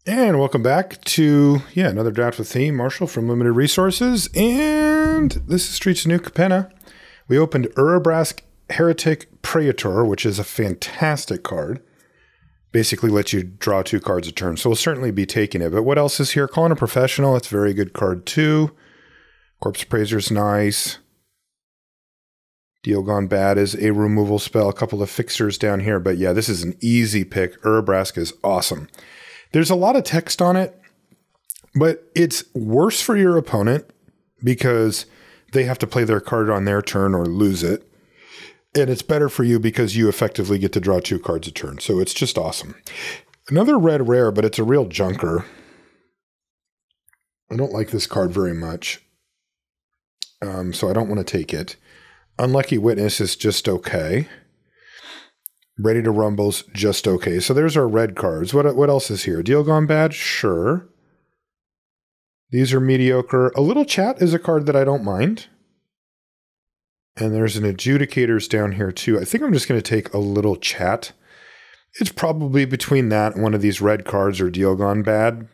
And welcome back to, another draft with theme. Marshall from Limited Resources. And this is Streets of New Capenna. We opened Urabrask Heretic Praetor, which is a fantastic card. Basically lets you draw 2 cards a turn. So we'll certainly be taking it. But what else is here? Calling a Professional. It's a very good card too. Corpse Appraiser's nice. Deal Gone Bad is a removal spell. A couple of fixers down here. But yeah, this is an easy pick. Urabrask is awesome. There's a lot of text on it, but it's worse for your opponent because they have to play their card on their turn or lose it. And it's better for you because you effectively get to draw 2 cards a turn. So it's just awesome. Another red rare, but it's a real junker. I don't like this card very much. So I don't want to take it. Unlucky Witness is just okay. Ready to Rumble's just okay. So there's our red cards. What else is here? Deal Gone Bad? Sure. These are mediocre. A Little Chat is a card that I don't mind. And there's an Adjudicators down here too. I think I'm just going to take A Little Chat. It's probably between that and one of these red cards or Deal Gone Bad.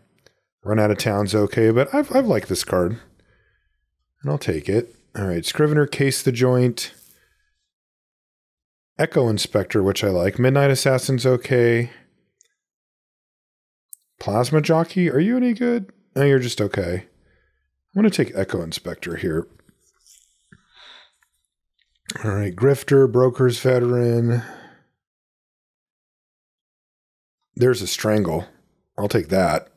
Run Out of Town's okay, but I've liked this card. And I'll take it. All right, Scrivener, Case the Joint. Echo Inspector, which I like. Midnight Assassin's okay. Plasma Jockey, are you any good? No, you're just okay. I'm going to take Echo Inspector here. All right, Grifter, Broker's Veteran. There's a Strangle. I'll take that.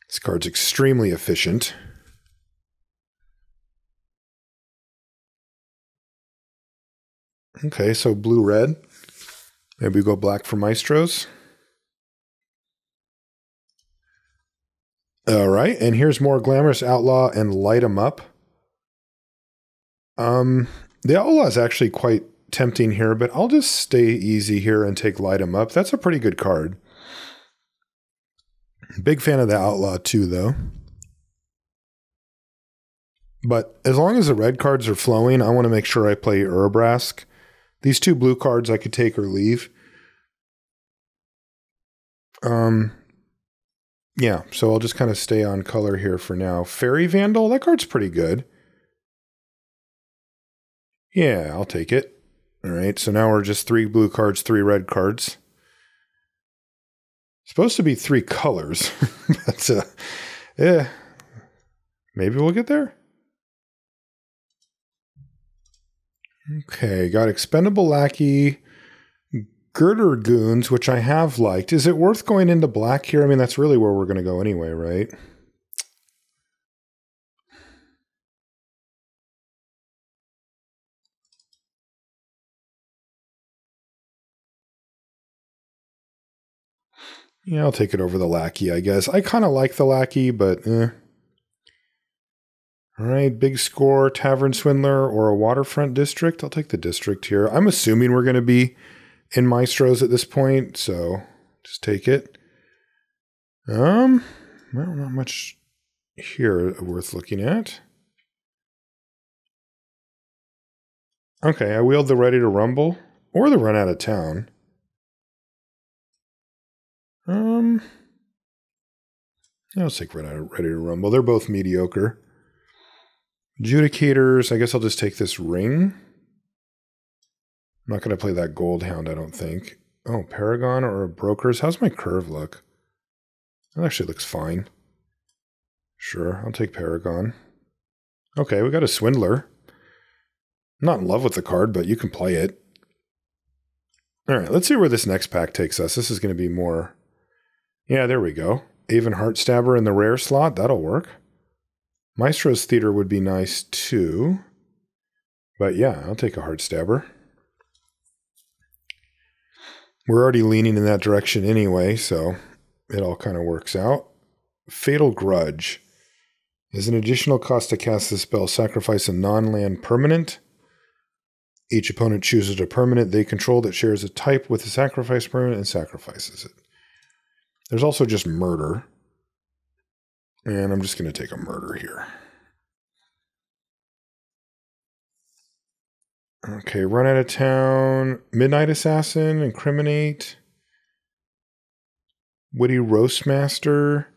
This card's extremely efficient. Okay, so blue-red. Maybe we go black for Maestros. All right, and here's more Glamorous Outlaw and Light 'em Up. The Outlaw is actually quite tempting here, but I'll just stay easy here and take Light 'em Up. That's a pretty good card. Big fan of the Outlaw too, though. But as long as the red cards are flowing, I want to make sure I play Urabrask. These 2 blue cards I could take or leave. Yeah, so I'll just kind of stay on color here for now. Fairy Vandal, that card's pretty good. Yeah, I'll take it. All right, so now we're just 3 blue cards, 3 red cards. Supposed to be 3 colors, but yeah, maybe we'll get there. Okay, got Expendable Lackey, Girder Goons, which I have liked. Is it worth going into black here? I mean, that's really where we're going to go anyway, right? Yeah, I'll take it over the Lackey, I guess. I kind of like the Lackey, but eh. All right, big score, Tavern Swindler or a Waterfront District. I'll take the District here. I'm assuming we're going to be in Maestros at this point, so just take it. Well, not much here worth looking at. Okay, I wheeled the Ready to Rumble or the Run Out of Town. I'll take Ready to Rumble. They're both mediocre. Adjudicators, I guess I'll just take this ring. I'm not going to play that Gold Hound, I don't think. Oh, Paragon or a Broker's? How's my curve look? That actually looks fine. Sure, I'll take Paragon. Okay, we got a Swindler. I'm not in love with the card, but you can play it. All right, let's see where this next pack takes us. This is going to be more... Yeah, there we go. Avon Heartstabber in the rare slot. That'll work. Maestro's Theater would be nice too. But yeah, I'll take a Heartstabber. We're already leaning in that direction anyway, so it all kind of works out. Fatal Grudge. As an additional cost to cast this spell, sacrifice a non-land permanent. Each opponent chooses a permanent they control that shares a type with the sacrifice permanent and sacrifices it. There's also just Murder. And I'm just going to take a Murder here. Okay, Run Out of Town, Midnight Assassin, Incriminate. Witty Roastmaster.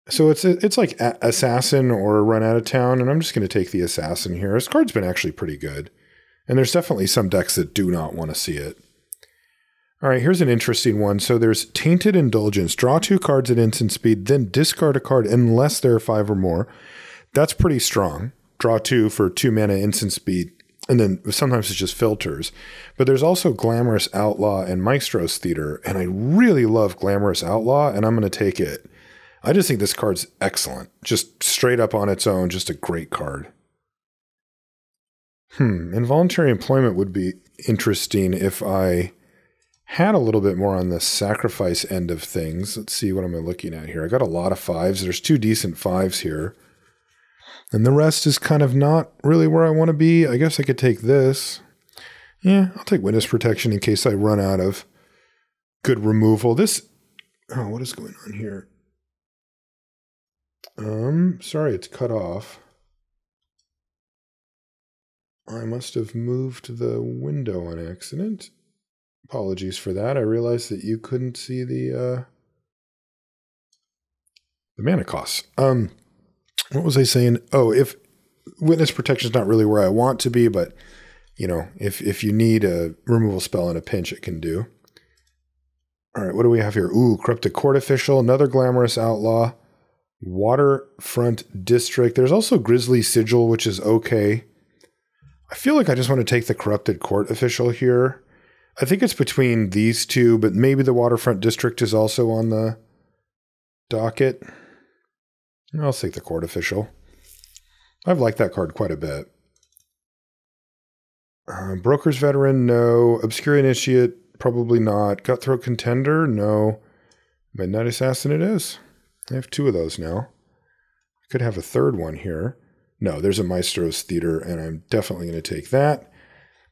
So it's like Assassin or Run Out of Town, and I'm just going to take the Assassin here. This card's been actually pretty good. And there's definitely some decks that do not want to see it. All right, here's an interesting one. So there's Tainted Indulgence. Draw 2 cards at instant speed, then discard a card unless there are 5 or more. That's pretty strong. Draw 2 for 2 mana instant speed. And then sometimes it's just filters. But there's also Glamorous Outlaw and Maestro's Theater. And I really love Glamorous Outlaw, and I'm going to take it. I just think this card's excellent. Just straight up on its own, just a great card. Involuntary Employment would be interesting if I had a little bit more on the sacrifice end of things. Let's see, what am I looking at here? I got a lot of 5s. There's 2 decent 5s here. And the rest is kind of not really where I want to be. I guess I could take this. Yeah, I'll take Witness Protection in case I run out of good removal. What is going on here? Sorry, it's cut off. I must have moved the window on accident. Apologies for that. I realized that you couldn't see the mana costs. What was I saying? Oh, if Witness Protection is not really where I want to be, but you know, if you need a removal spell in a pinch, it can do. All right, what do we have here? Ooh, Corrupted Court Official, another Glamorous Outlaw, Waterfront District. There's also Grisly Sigil, which is okay. I feel like I just want to take the Corrupted Court Official here. I think it's between these two, but maybe the Waterfront District is also on the docket. I'll take the Court Official. I've liked that card quite a bit. Broker's Veteran, no. Obscure Initiate, probably not. Cutthroat Contender, no. Midnight Assassin it is. I have 2 of those now. I could have a third one here. No, there's a Maestro's Theater, and I'm definitely going to take that.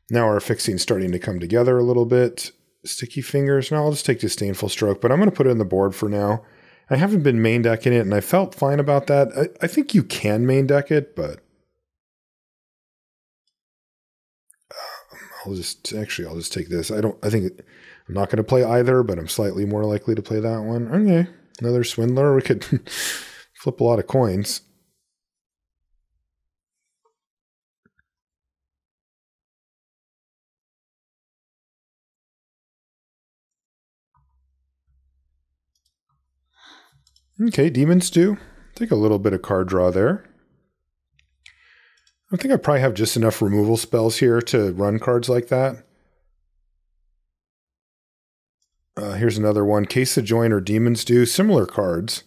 Now our fixing's starting to come together a little bit. Sticky Fingers. No, I'll just take Disdainful Stroke, but I'm going to put it on the board for now. I haven't been main decking it, and I felt fine about that. I think you can main deck it, but I'll just take this. I'm not going to play either, but I'm slightly more likely to play that one. Okay, another Swindler. We could flip a lot of coins. Okay, Demon's Due. Take a little bit of card draw there. I think I probably have just enough removal spells here to run cards like that. Here's another one. Case the Joint or Demon's Due. Similar cards.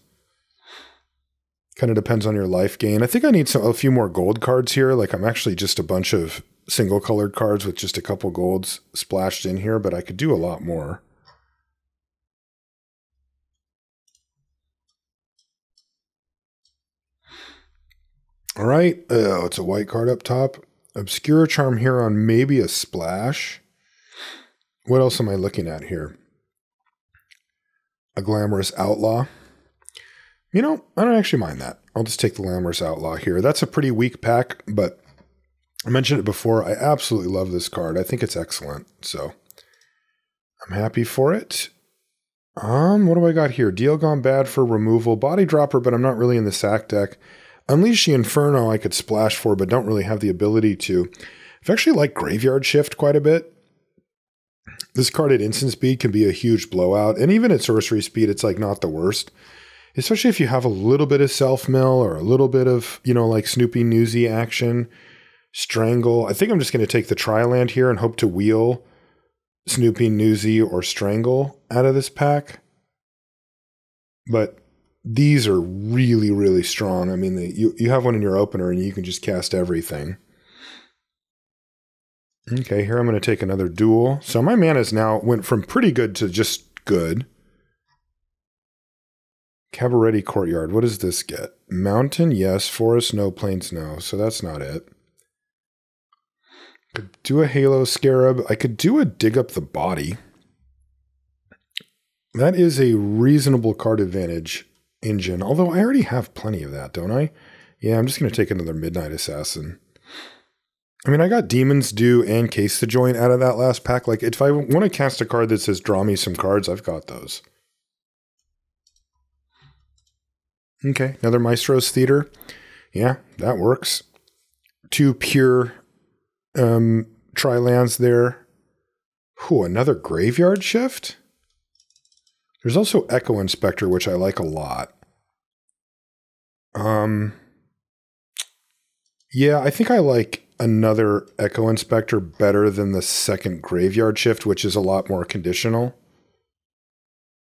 Kind of depends on your life gain. I think I need a few more gold cards here. Like I'm actually just a bunch of single colored cards with just a couple golds splashed in here, but I could do a lot more. All right. Oh, it's a white card up top. Obscure Charm here on maybe a splash. What else am I looking at here? A Glamorous Outlaw. You know, I don't actually mind that. I'll just take the Glamorous Outlaw here. That's a pretty weak pack, but I mentioned it before. I absolutely love this card. I think it's excellent. So I'm happy for it. What do I got here? Deal Gone Bad for removal. Body Dropper, but I'm not really in the sack deck. Unleash the Inferno I could splash for, but don't really have the ability to. I've actually liked Graveyard Shift quite a bit. This card at instant speed can be a huge blowout, and even at sorcery speed, it's like not the worst. Especially if you have a little bit of self-mill or a little bit of, you know, like Snoopy Newsy action. Strangle. I think I'm just going to take the Tri-Land here and hope to wheel Snoopy, Newsy, or Strangle out of this pack. But these are really, really strong. I mean, you have one in your opener and you can just cast everything. Okay, here I'm going to take another duel. So my mana's now went from pretty good to just good. Cabaret Courtyard. What does this get? Mountain, yes. Forest, no. Plains, no. So that's not it. Could do a Halo Scarab. I could do a Dig Up the Body. That is a reasonable card advantage engine, although I already have plenty of that, don't I? Yeah, I'm just going to take another Midnight Assassin. I mean, I got Demon's Due and Case the Joint out of that last pack. Like, if I want to cast a card that says draw me some cards, I've got those. Okay, another Maestro's Theater. Yeah, that works. 2 pure tri-lands there. Ooh, another Graveyard Shift? There's also Echo Inspector, which I like a lot. Yeah, I think I like another Echo Inspector better than the second Graveyard Shift, which is a lot more conditional.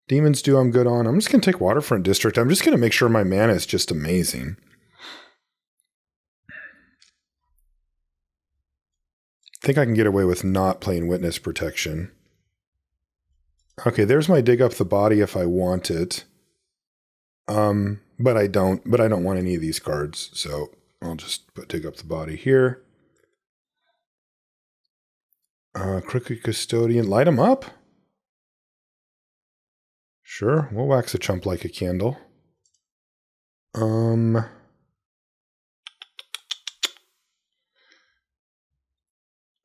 Demon's Due I'm good on. I'm just going to take Waterfront District. I'm just going to make sure my mana is just amazing. I think I can get away with not playing Witness Protection. Okay, there's my Dig Up the Body if I want it. But I don't want any of these cards, so I'll just put Dig Up the Body here. Crooked Custodian, light him up. Sure, we'll wax a chump like a candle.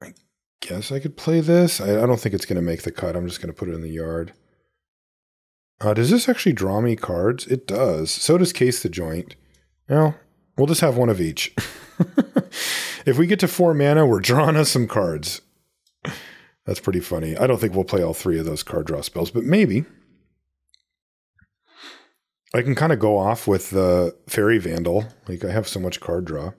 I guess I could play this. I don't think it's going to make the cut. I'm just going to put it in the yard. Does this actually draw me cards? It does. So does Case the Joint. Well, we'll just have one of each. If we get to 4 mana, we're drawing us some cards. That's pretty funny. I don't think we'll play all 3 of those card draw spells, but maybe. I can kind of go off with the Fairy Vandal. Like, I have so much card draw.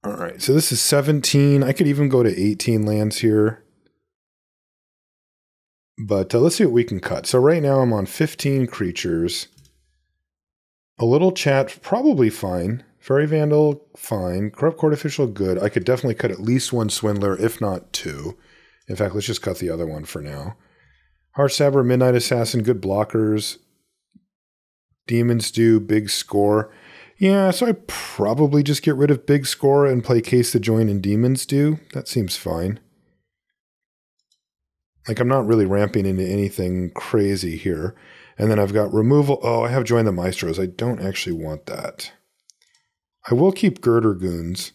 All right, so this is 17. I could even go to 18 lands here. But let's see what we can cut. So right now I'm on 15 creatures. A little chat, probably fine. Fairy Vandal, fine. Corrupt Court Official, good. I could definitely cut at least 1 Swindler, if not 2. In fact, let's just cut the other one for now. Heartsabber, Midnight Assassin, good blockers. Demon's Due, big score. Yeah, so I probably just get rid of big score and play Case the Joint and Demon's Due. That seems fine. Like, I'm not really ramping into anything crazy here. And then I've got removal. Oh, I have Join the Maestros. I don't actually want that. I will keep Girder Goons.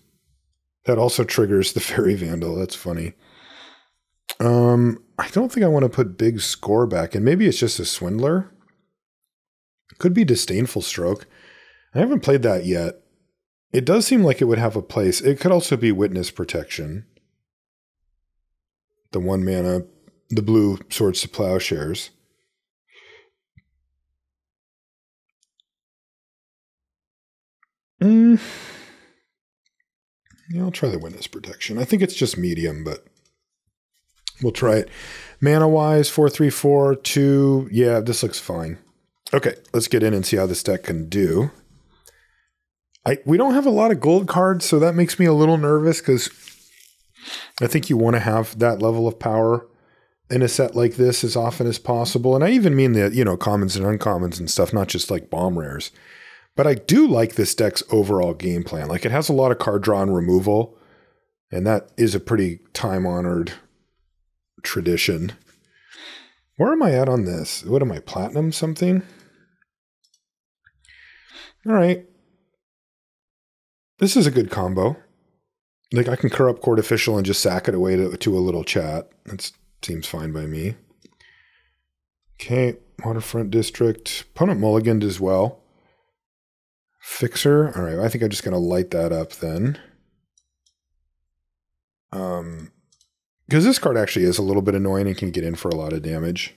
That also triggers the Fairy Vandal. That's funny. I don't think I want to put big score back in. Maybe it's just a Swindler. Could be Disdainful Stroke. I haven't played that yet. It does seem like it would have a place. It could also be Witness Protection. The 1 mana, the blue Swords to Plowshares. Yeah, I'll try the Witness Protection. I think it's just medium, but we'll try it. Mana-wise, 4/3/4, 2. Yeah, this looks fine. Okay, let's get in and see how this deck can do. We don't have a lot of gold cards, so that makes me a little nervous because I think you want to have that level of power in a set like this as often as possible. And I even mean the, commons and uncommons and stuff, not just like bomb rares. But I do like this deck's overall game plan. Like, it has a lot of card draw and removal, and that is a pretty time-honored tradition. Where am I at on this? What am I, platinum something? All right. This is a good combo. Like, I can Corrupt Court Official and just sack it away to a little chat. That seems fine by me. Okay, Waterfront District. Opponent mulliganed as well. Fixer. All right, I think I'm just going to light that up then. Because this card actually is a little bit annoying and can get in for a lot of damage.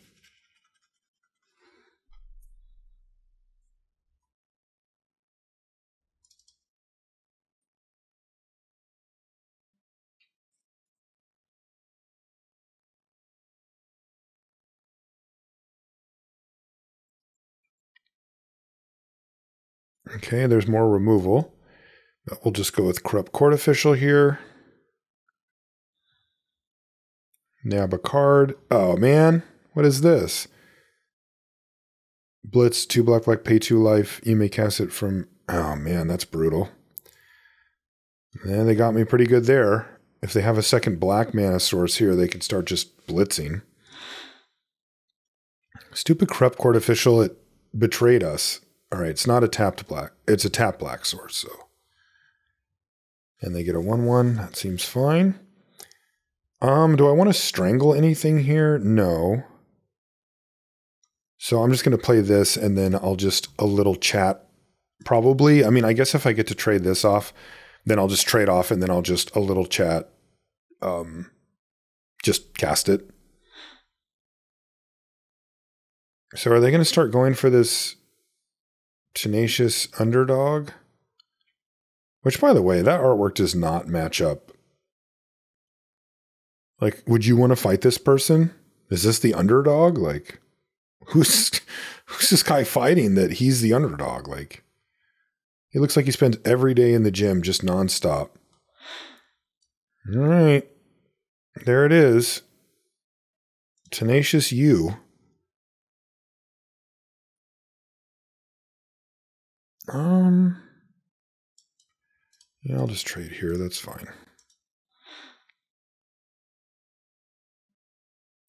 Okay, there's more removal. But we'll just go with Corrupt Court Official here. Nab a card. Oh, man. What is this? Blitz, 2 black, pay 2 life. You may cast it from... Oh, man, that's brutal. And they got me pretty good there. If they have a second black mana source here, they could start just blitzing. Stupid Corrupt Court Official, it betrayed us. All right, it's not a tapped black. It's a tapped black source, so. And they get a 1/1. That seems fine. Do I want to strangle anything here? No. So I'm just going to play this, and then I'll just a little chat probably. I mean, I guess if I get to trade this off, then I'll just trade off, and then I'll just a little chat, just cast it. So are they going to start going for this tenacious underdog? Which, by the way, that artwork does not match up. Like, would you want to fight this person? Is this the underdog? Like, who's this guy fighting that he's the underdog? Like, he looks like he spends every day in the gym just nonstop. All right. There it is. Tenacious you. Yeah, I'll just trade here. That's fine.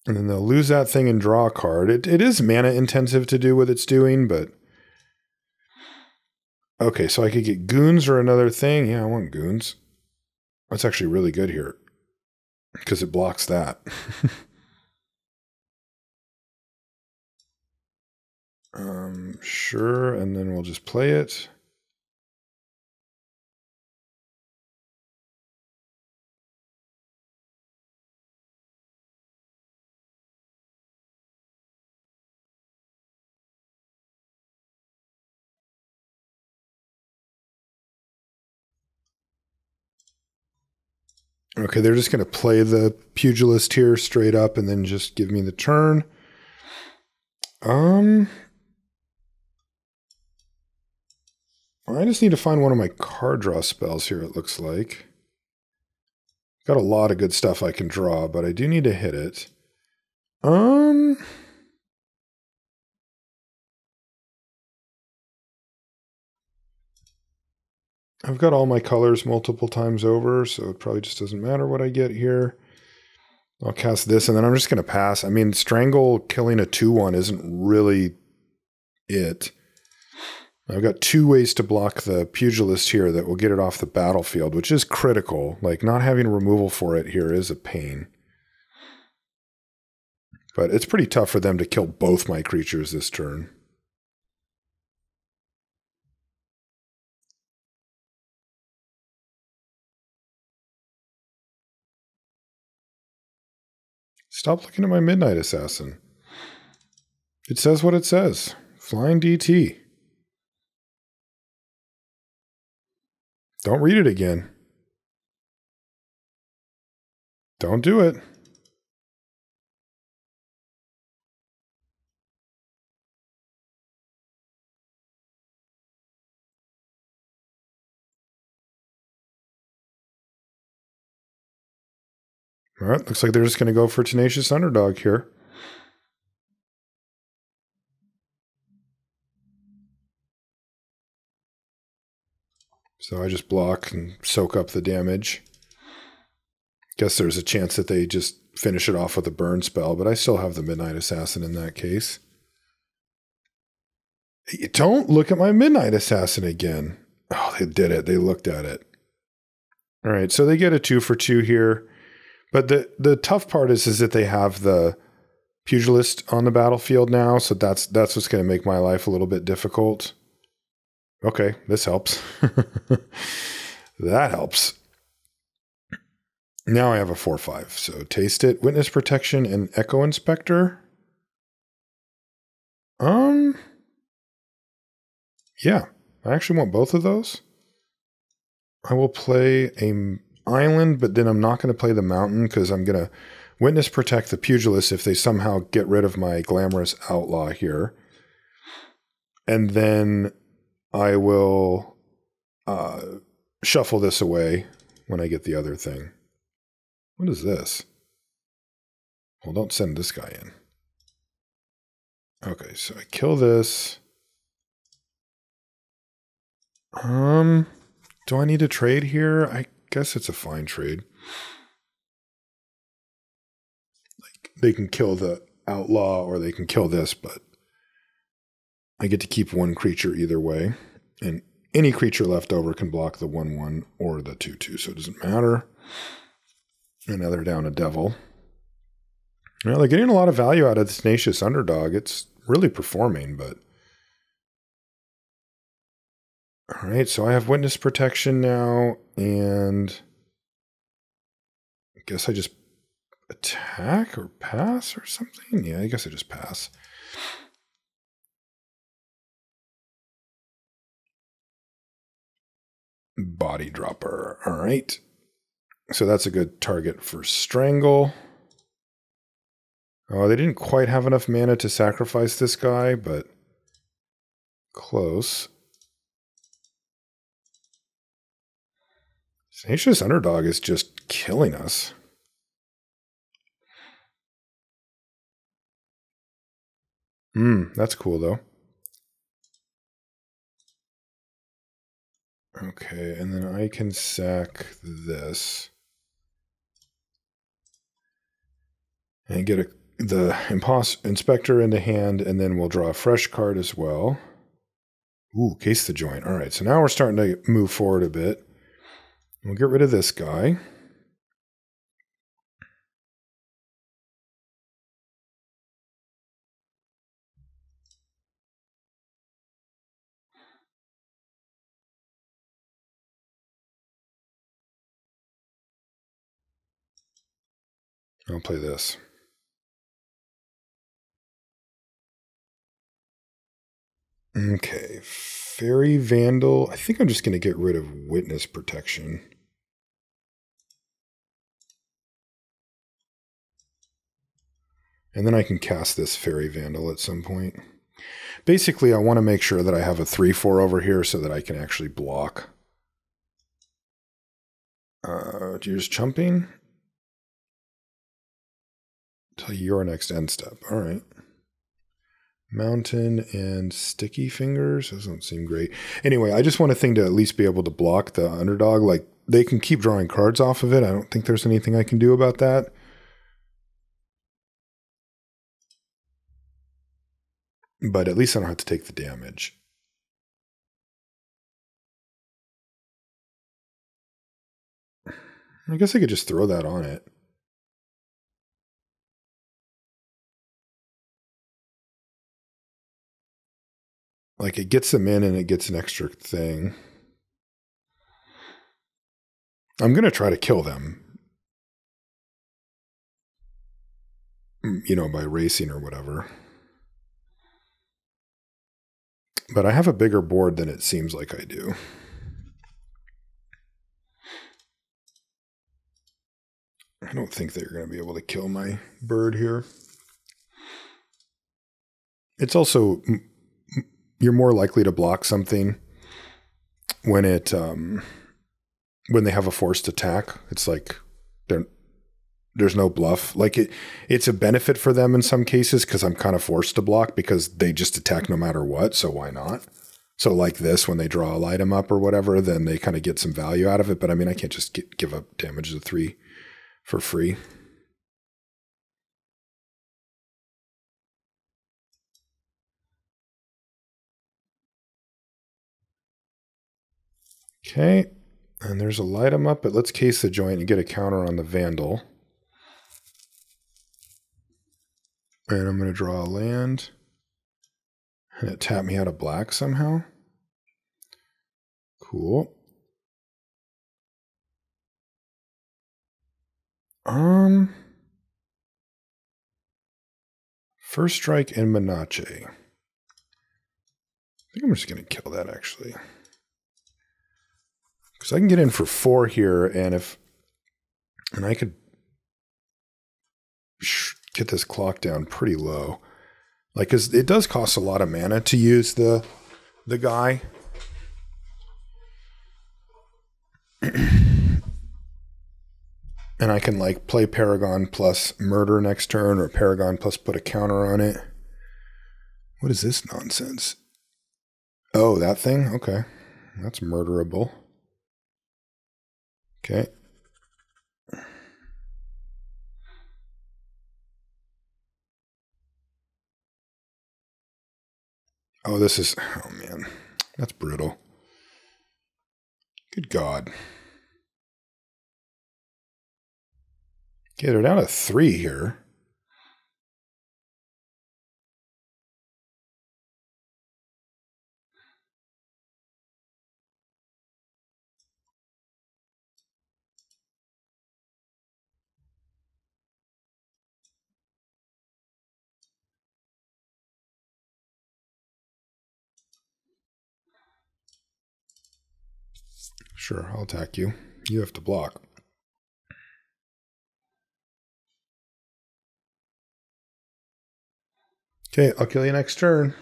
And then they'll lose that thing and draw a card. It is mana intensive to do what it's doing, but... Okay, so I could get goons or another thing. Yeah, I want goons. That's actually really good here. Because it blocks that. Sure, and then we'll just play it. Okay, they're just going to play the pugilist here straight up and then just give me the turn. I just need to find one of my card draw spells here, it looks like. Got a lot of good stuff I can draw, but I do need to hit it. I've got all my colors multiple times over, so it probably just doesn't matter what I get here. I'll cast this, and then I'm just going to pass. I mean, Strangle killing a 2/1 isn't really it. I've got 2 ways to block the pugilist here that will get it off the battlefield, which is critical. Like, not having removal for it here is a pain. But it's pretty tough for them to kill both my creatures this turn. Stop looking at my Midnight Assassin. It says what it says. Flying DT. Don't read it again. Don't do it. All right, looks like they're just going to go for Tenacious Underdog here. So I just block and soak up the damage. Guess there's a chance that they just finish it off with a burn spell, but I still have the Midnight Assassin in that case. Don't look at my Midnight Assassin again. Oh, they did it. They looked at it. All right, so they get a 2 for 2 here. But the tough part is that they have the pugilist on the battlefield now, so that's what's going to make my life a little bit difficult. Okay, this helps. That helps. Now I have a 4/5. So taste it, Witness Protection, and Echo Inspector. Yeah, I actually want both of those. I will play a island, but then I'm not going to play the mountain because I'm going to Witness Protect the pugilist if they somehow get rid of my Glamorous Outlaw here. And then I will shuffle this away when I get the other thing. What is this? Well, don't send this guy in. Okay, so I kill this. Do I need to trade here? I guess it's a fine trade. Like, they can kill the outlaw or they can kill this, but I get to keep one creature either way. And any creature left over can block the 1/1 or the 2/2, so it doesn't matter. And now they're down a devil. Well, they're getting a lot of value out of the Tenacious Underdog. It's really performing, but... All right, so I have witness protection now, and I guess I just attack or pass or something? Yeah, I guess I just pass. Body dropper. All right. So that's a good target for strangle. Oh, they didn't quite have enough mana to sacrifice this guy, but close. Tenacious Underdog is just killing us. That's cool though. Okay, and then I can sack this. And get the Inspector into hand, and then we'll draw a fresh card as well. Ooh, Case the Joint. All right, so now we're starting to move forward a bit. We'll get rid of this guy. I'll play this. Okay, Fairy Vandal. I think I'm just going to get rid of Witness Protection. And then I can cast this Fairy Vandal at some point. Basically, I want to make sure that I have a 3/4 over here so that I can actually block. You're just chumping? Till your next end step. All right. Mountain and Sticky Fingers. Those don't seem great. Anyway, I just want a thing to at least be able to block the underdog. Like, they can keep drawing cards off of it. I don't think there's anything I can do about that. But at least I don't have to take the damage. I guess I could just throw that on it. Like, it gets them in and it gets an extra thing. I'm going to try to kill them. You know, by racing or whatever. But I have a bigger board than it seems like I do. I don't think they're going to be able to kill my bird here. It's also, you're more likely to block something when it when they have a forced attack. It's like there's no bluff. Like it's a benefit for them in some cases because I'm kind of forced to block because they just attack no matter what. So why not? So like this, when they draw a light 'em up or whatever, then they kind of get some value out of it. But I mean, I can't just give up damage to 3 for free. Okay, and there's a light 'em up, but let's Case the Joint and get a counter on the Vandal. And I'm going to draw a land. And it tapped me out of black somehow. Cool. First Strike and Menache. I think I'm just going to kill that, actually. Because I can get in for 4 here, and I could get this clock down pretty low. Like, because it does cost a lot of mana to use the guy. And I can, like, play Paragon plus Murder next turn, or Paragon plus put a counter on it. What is this nonsense? Oh, that thing? Okay. That's murderable. Okay. Oh, this is... Oh, man. That's brutal. Good God. Okay, they're down to 3 here. Sure, I'll attack you. You have to block. Okay, I'll kill you next turn.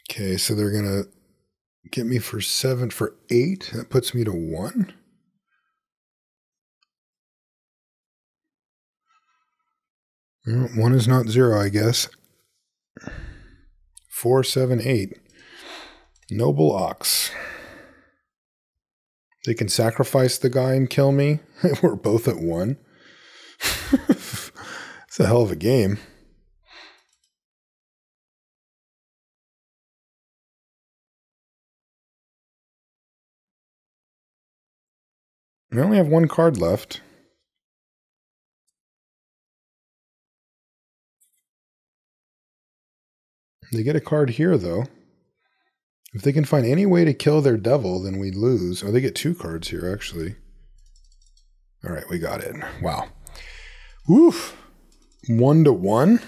Okay, so they're going to get me for 7 for 8. That puts me to 1. Well, 1 is not 0, I guess. 4, 7, 8. Noble Ox. They can sacrifice the guy and kill me. We're both at 1. It's a hell of a game. I only have 1 card left. They get a card here, though. If they can find any way to kill their devil, then we lose. Oh, they get 2 cards here, actually. All right, we got it. Wow. Woof. 1 to 1.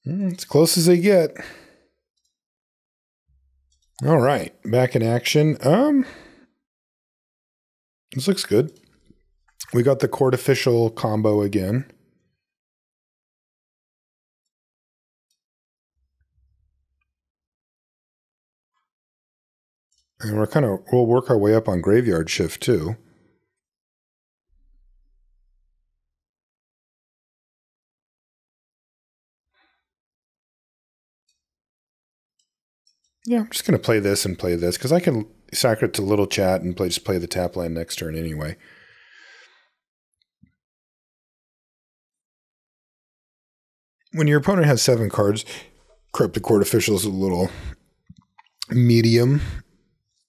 As close as they get. All right, back in action. This looks good. We got the court official combo again. And we'll work our way up on graveyard shift too. Yeah, I'm just going to play this and play this because I can sack it to little chat and just play the tap land next turn anyway. When your opponent has 7 cards, Corrupted Court Official is a little medium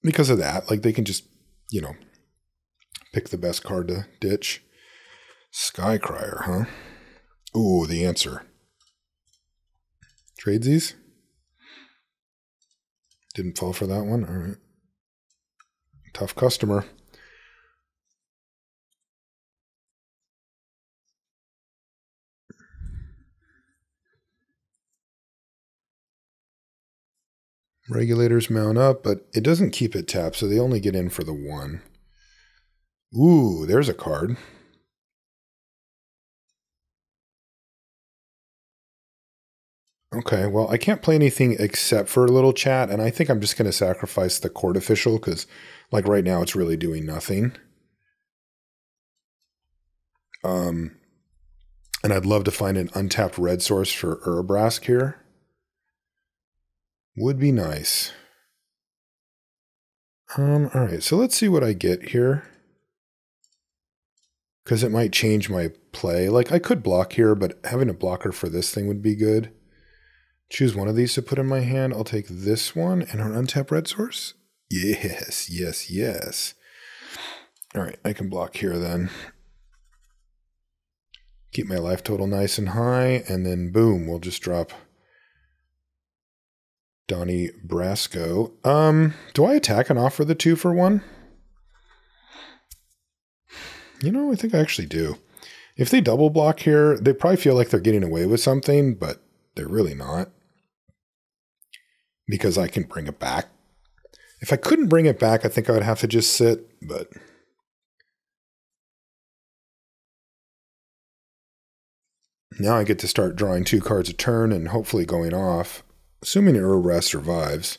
because of that. Like they can just, pick the best card to ditch. Skycrier, huh? Ooh, the answer. Tradesies? Didn't fall for that one. All right. Tough customer. Regulators mount up, but it doesn't keep it tapped, so they only get in for the 1. Ooh, there's a card. Okay, well, I can't play anything except for a little chat, and I think I'm just going to sacrifice the court official because, like, right now it's really doing nothing. And I'd love to find an untapped red source for Urabrask here. Would be nice. All right, so let's see what I get here. Because it might change my play. Like, I could block here, but having a blocker for this thing would be good. Choose one of these to put in my hand. I'll take this one and an untapped red source. Yes, yes, yes. All right, I can block here then. Keep my life total nice and high, and then boom, we'll just drop Donnie Brasco. Do I attack and offer the 2 for 1? I think I actually do. If they double block here, they probably feel like they're getting away with something, but they're really not. Because I can bring it back. If I couldn't bring it back, I think I would have to just sit, but now I get to start drawing 2 cards a turn and hopefully going off, assuming Urabrask survives.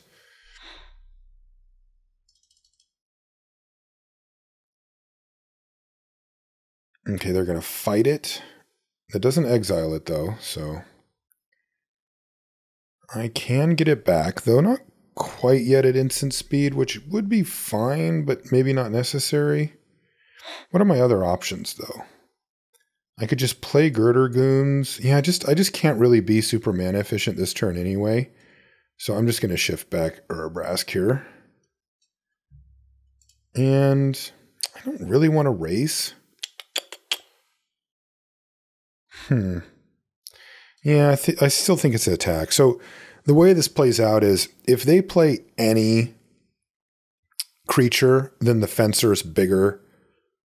Okay, they're going to fight it. That doesn't exile it, though, so I can get it back, though not quite yet at instant speed, which would be fine, but maybe not necessary. What are my other options, though? I could just play Girder Goons. Yeah, I just can't really be super mana efficient this turn anyway. So I'm just going to shift back Urabrask here. And I don't really want to race. Yeah, I still think it's an attack. So the way this plays out is if they play any creature, then the fencer is bigger.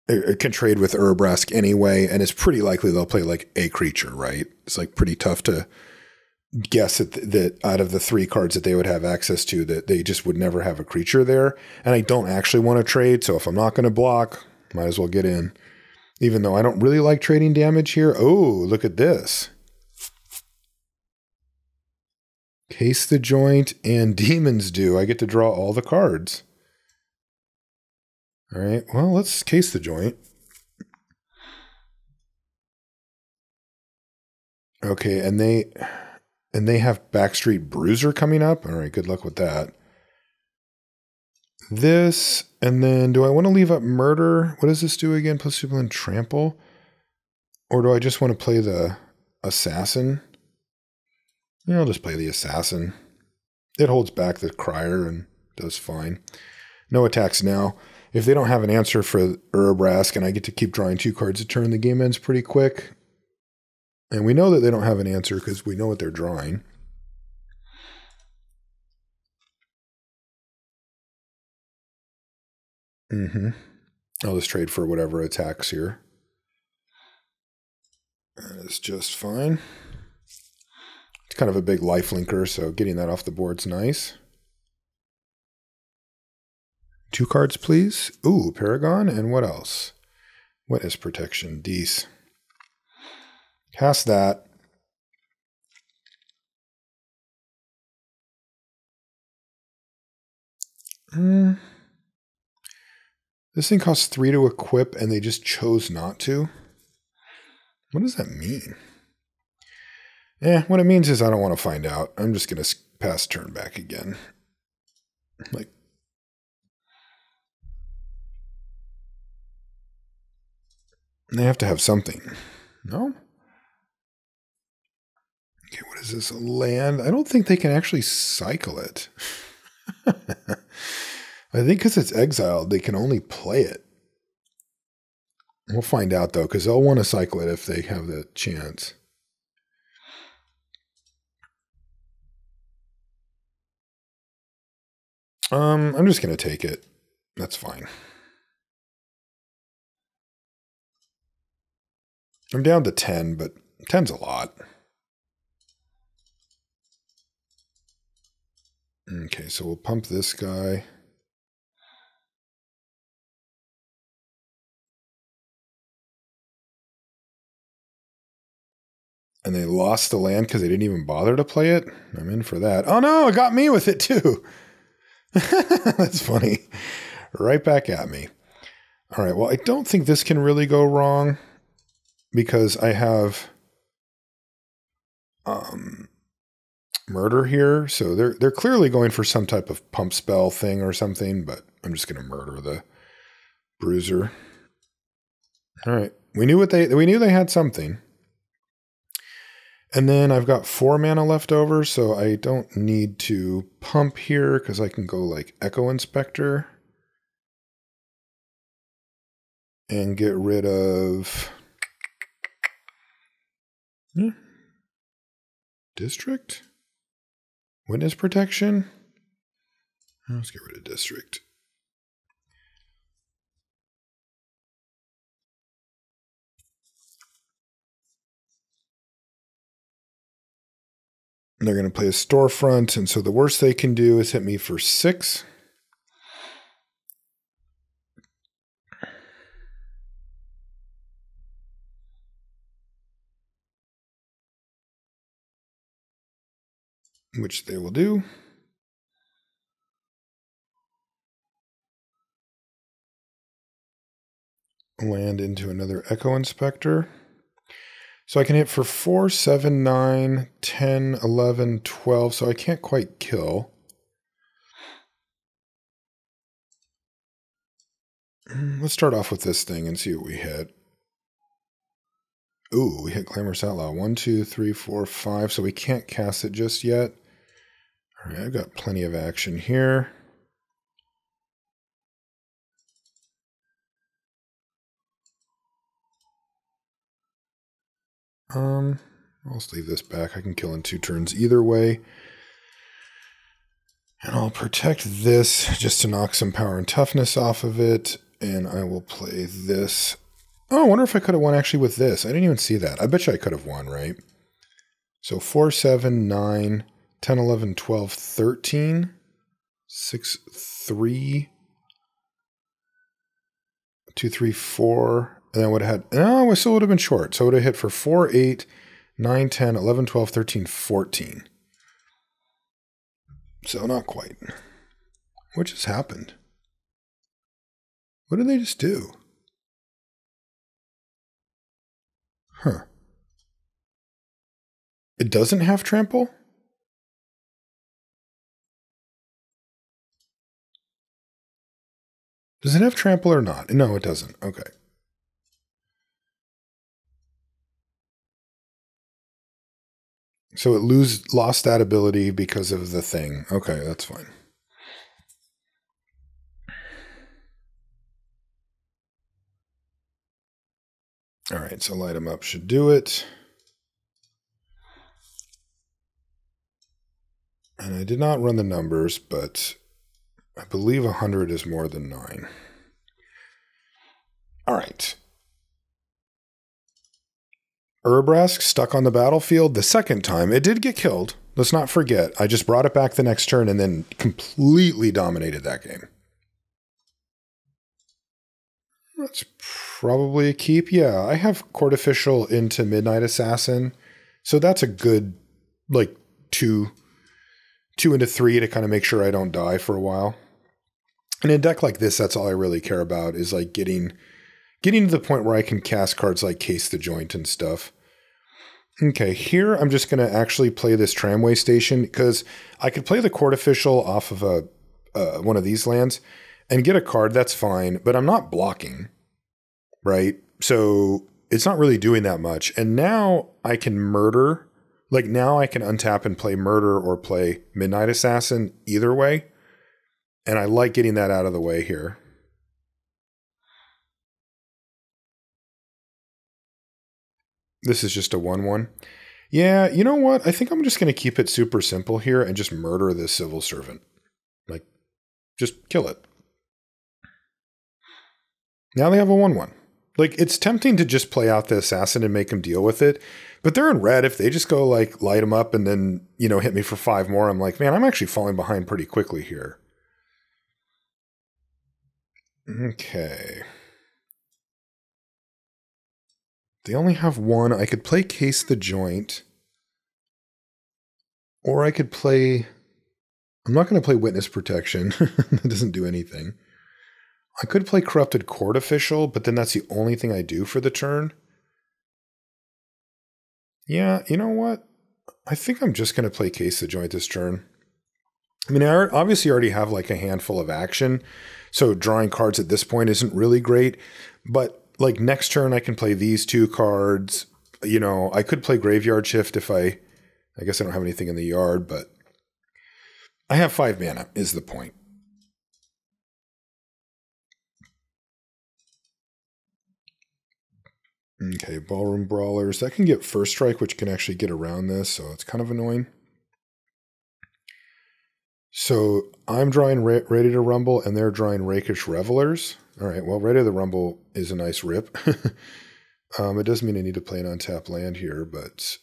It can trade with Urabrask anyway, and it's pretty likely they'll play like a creature, right? It's like pretty tough to guess that out of the 3 cards that they would have access to, that they just would never have a creature there. And I don't actually want to trade, so if I'm not going to block, might as well get in. Even though I don't really like trading damage here. Oh, look at this. Case the Joint and Demon's Due. I get to draw all the cards. All right, well, let's Case the Joint. Okay, and they have Backstreet Bruiser coming up. All right, good luck with that. This, and then do I want to leave up Murder? What does this do again? Plus 2 and Trample? Or do I just want to play the Assassin? Yeah, I'll just play the Assassin. It holds back the Crier and does fine. No attacks now. If they don't have an answer for Urabrask and I get to keep drawing 2 cards a turn, the game ends pretty quick. And we know that they don't have an answer because we know what they're drawing. I'll just trade for whatever attacks here. That is just fine. It's kind of a big life linker, so getting that off the board's nice. 2 cards, please. Ooh, Paragon, and what else? What is protection? Dece. Cast that. This thing costs 3 to equip, and they just chose not to. What does that mean? What it means is I don't want to find out. I'm just going to pass turn back again. Like, they have to have something. No? Okay, what is this? Land? I don't think they can actually cycle it. I think because it's exiled, they can only play it. We'll find out, though, because they'll want to cycle it if they have the chance. I'm just going to take it. That's fine. I'm down to 10, but 10's a lot. Okay, so we'll pump this guy. And they lost the land because they didn't even bother to play it? I'm in for that. Oh no, it got me with it too. That's funny. Right back at me. All right, well, I don't think this can really go wrong because I have Murder here. So they're clearly going for some type of pump spell thing or something, but I'm just going to murder the Bruiser. All right. We knew they had something. And then I've got 4 mana left over, so I don't need to pump here because I can go like Echo Inspector and get rid of District? Witness Protection? Let's get rid of District. And they're going to play a Storefront, and so the worst they can do is hit me for 6. Which they will do. Land into another Echo Inspector. So I can hit for 4, 7, 9, 10, 11, 12, so I can't quite kill. Let's start off with this thing and see what we hit. Ooh, we hit Clamorous Outlaw. 1, 2, 3, 4, 5, so we can't cast it just yet. All right, I've got plenty of action here. I'll just leave this back. I can kill in 2 turns either way. And I'll protect this just to knock some power and toughness off of it. And I will play this. Oh, I wonder if I could have won actually with this. I didn't even see that. I bet you I could have won, right? So 4, 7, 9, 10, 11, 12, 13, 6, 3, 2, 3, 4. And then I would have had, no, I still would have been short. So I would have hit for 4, 8, 9, 10, 11, 12, 13, 14. So not quite. What just happened? What did they just do? Huh. It doesn't have trample? Does it have trample or not? No, it doesn't. Okay. So it lost that ability because of the thing. Okay, that's fine. All right, so light them up should do it. And I did not run the numbers, but I believe 100 is more than 9. All right. Urabrask stuck on the battlefield the second time. It did get killed. Let's not forget. I just brought it back the next turn and then completely dominated that game. That's probably a keep. Yeah, I have Court Official into Midnight Assassin. So that's a good, like, 2 into 3 to kind of make sure I don't die for a while. And in a deck like this, that's all I really care about is like getting to the point where I can cast cards like Case the Joint and stuff. Okay, here I'm just going to actually play this Tramway Station because I could play the Court Official off of one of these lands and get a card, that's fine, but I'm not blocking, right? So it's not really doing that much. And now I can murder, like now I can untap and play Murder or play Midnight Assassin either way. And I like getting that out of the way here. This is just a 1/1. Yeah, you know what? I think I'm just going to keep it super simple here and just murder this Civil Servant. Like, just kill it. Now they have a 1/1. Like, it's tempting to just play out the Assassin and make him deal with it. But they're in red. If they just go, like, light him up and then, you know, hit me for 5 more, I'm like, man, I'm actually falling behind pretty quickly here. Okay. They only have 1. I could play Case the Joint. Or I could play... I'm not going to play Witness Protection. That doesn't do anything. I could play Corrupted Court Official, but then that's the only thing I do for the turn. Yeah, you know what? I think I'm just going to play Case the Joint this turn. I mean, I obviously already have like a handful of action, so drawing cards at this point isn't really great. But like next turn, I can play these 2 cards. You know, I could play Graveyard Shift if I guess I don't have anything in the yard, but I have 5 mana is the point. Okay, Ballroom Brawlers. That can get First Strike, which can actually get around this, so it's kind of annoying. So I'm drawing Ready to Rumble, and they're drawing Rakish Revelers. All right, well, Ready to Rumble is a nice rip. It does mean I need to play an untapped land here, but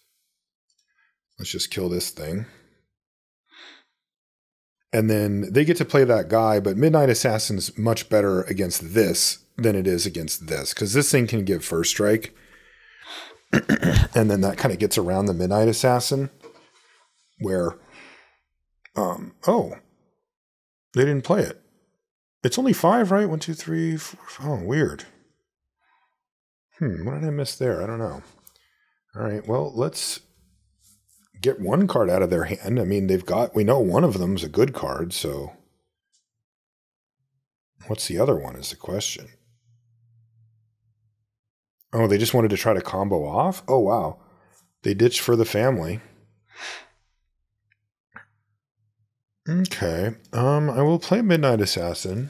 let's just kill this thing. And then they get to play that guy, but Midnight Assassin's much better against this than it is against this, because this thing can give First Strike. And then that kind of gets around the Midnight Assassin, where, oh, they didn't play it. It's only 5, right? 1, 2, 3, 4. Oh, weird. What did I miss there? I don't know. All right, well, let's get 1 card out of their hand. I mean, we know one of them's a good card, so what's the other one is the question. Oh, they just wanted to try to combo off? Oh, wow. They ditched for the family. Okay. I will play Midnight Assassin.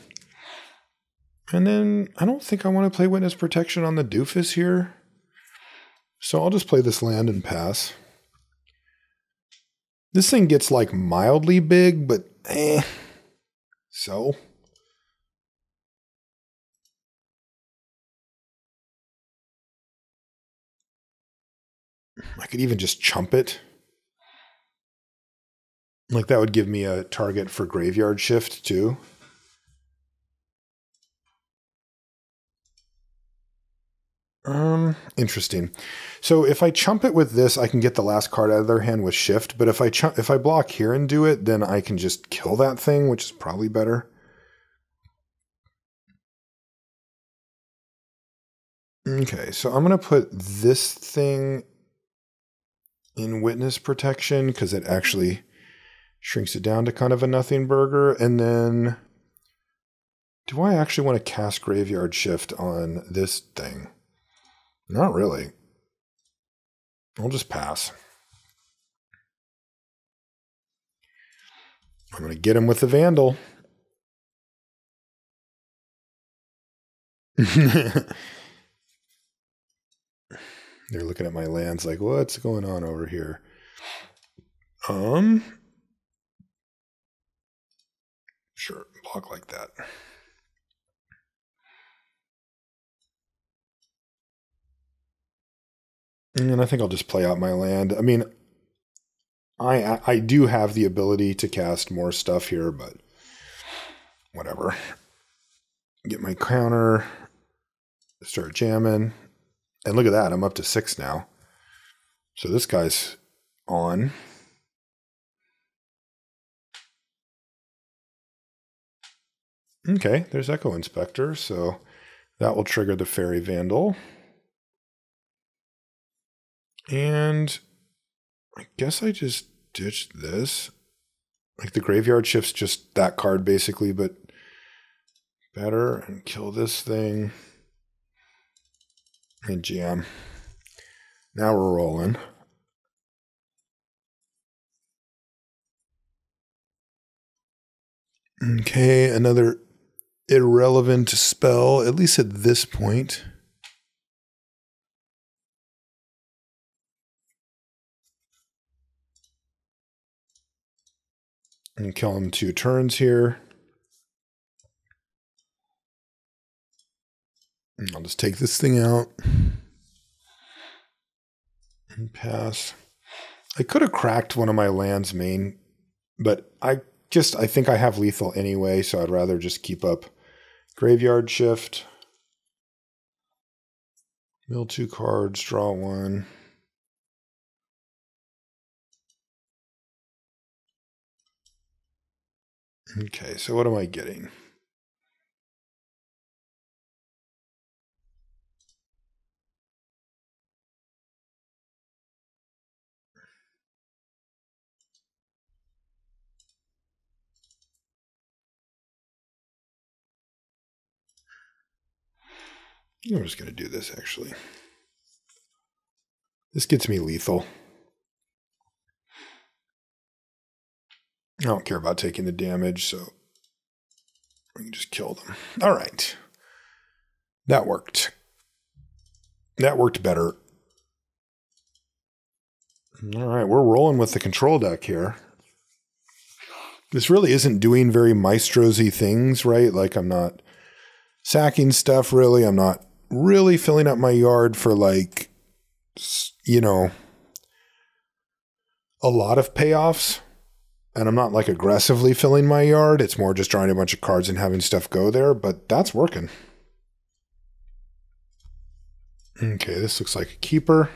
And then I don't think I want to play Witness Protection on the doofus here. So I'll just play this land and pass. This thing gets like mildly big, but so. I could even just chump it. Like that would give me a target for graveyard shift too. Interesting. So if I chump it with this, I can get the last card out of their hand with shift. But if I block here and do it, then I can just kill that thing, which is probably better. Okay, so I'm going to put this thing in witness protection because it actually shrinks it down to kind of a nothing burger. And then do I actually want to cast graveyard shift on this thing? Not really. I'll just pass. I'm going to get him with the Vandal. They're looking at my lands like, what's going on over here? Sure, block like that. And I think I'll just play out my land. I mean, I do have the ability to cast more stuff here, but whatever. Get my counter, start jamming. And look at that, I'm up to 6 now. So this guy's on. Okay, there's Echo Inspector, so that will trigger the Fairy Vandal. And I guess I just ditched this. Like the graveyard shift's just that card basically, but better, and kill this thing. And jam. Now we're rolling. Okay, another irrelevant spell, at least at this point. And kill him 2 turns here. And I'll just take this thing out. And pass. I could have cracked one of my land's main, but I think I have lethal anyway, so I'd rather just keep up graveyard shift. Mill 2 cards, draw 1. Okay, so what am I getting? I'm just going to do this, actually. This gets me lethal. I don't care about taking the damage, so we can just kill them. All right. That worked. That worked better. All right, we're rolling with the control deck here. This really isn't doing very maestro-y things, right? Like I'm not sacking stuff, really. I'm not really filling up my yard for like, you know, a lot of payoffs. And I'm not like aggressively filling my yard. It's more just drawing a bunch of cards and having stuff go there, but that's working. Okay, this looks like a keeper.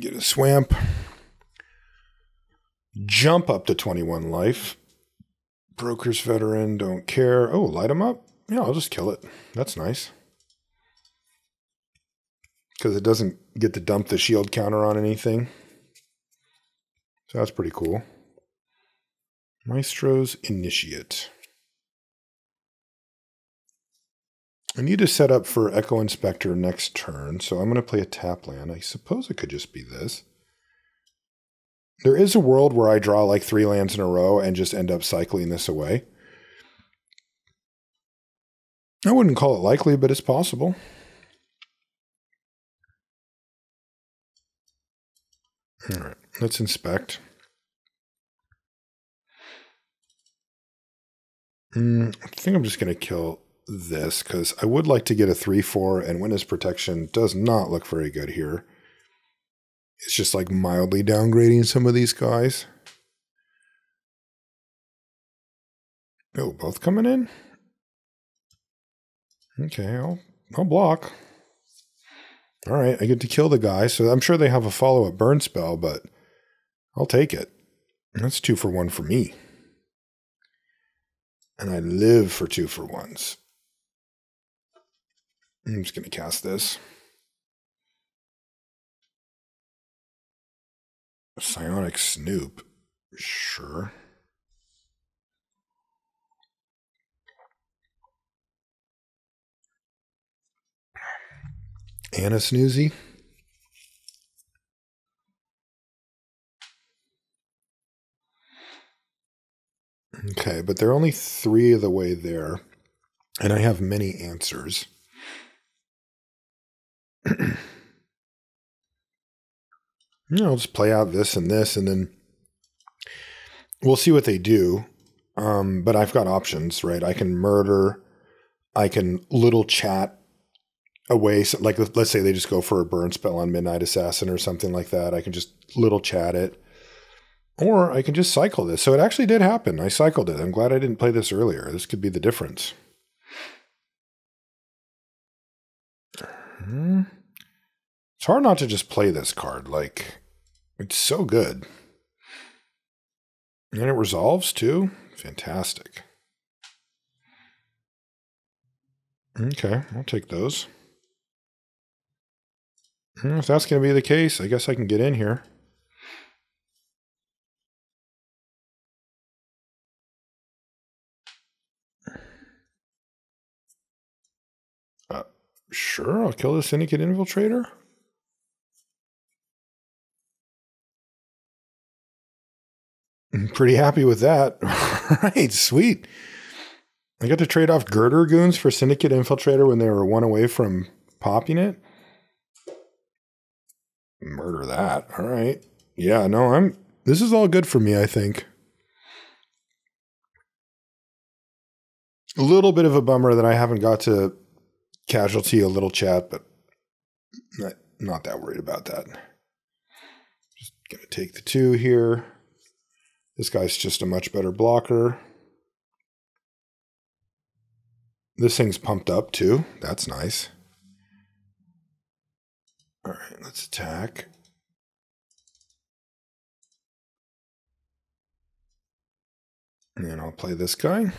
Get a swamp. Jump up to 21 life. Broker's Veteran, don't care. Oh, light him up? Yeah, I'll just kill it. That's nice. Because it doesn't get to dump the shield counter on anything. So that's pretty cool. Maestro's Initiate. I need to set up for Echo Inspector next turn, so I'm going to play a tap land. I suppose it could just be this. There is a world where I draw like 3 lands in a row and just end up cycling this away. I wouldn't call it likely, but it's possible. All right, let's inspect. I think I'm just going to kill this because I would like to get a 3/4, and Witness Protection does not look very good here. It's just like mildly downgrading some of these guys. Oh, both coming in? Okay, I'll block. All right, I get to kill the guy, so I'm sure they have a follow-up burn spell, but I'll take it. That's 2 for 1 for me. And I live for 2 for 1s. I'm just going to cast this. Psionic Snoop. Sure. And a Snoozy. Okay, but they're only 3 of the way there. And I have many answers. I'll just play out this, and then we'll see what they do. But I've got options, right? I can murder. I can little chat away. So, like, let's say they just go for a burn spell on Midnight Assassin or something like that. I can just little chat it. Or I can just cycle this. So it actually did happen. I cycled it. I'm glad I didn't play this earlier. This could be the difference. It's hard not to just play this card. Like, it's so good. And it resolves too. Fantastic. Okay, I'll take those. If that's going to be the case, I guess I can get in here. Sure, I'll kill the Syndicate Infiltrator. I'm pretty happy with that. All right, sweet. I got to trade off Girder Goons for Syndicate Infiltrator when they were 1 away from popping it. Murder that. All right. Yeah, no, this is all good for me, I think. A little bit of a bummer that I haven't got to casualty a little chat, but not that worried about that. Just gonna take the 2 here. This guy's just a much better blocker. This thing's pumped up too. That's nice. All right, let's attack. And I'll play this guy.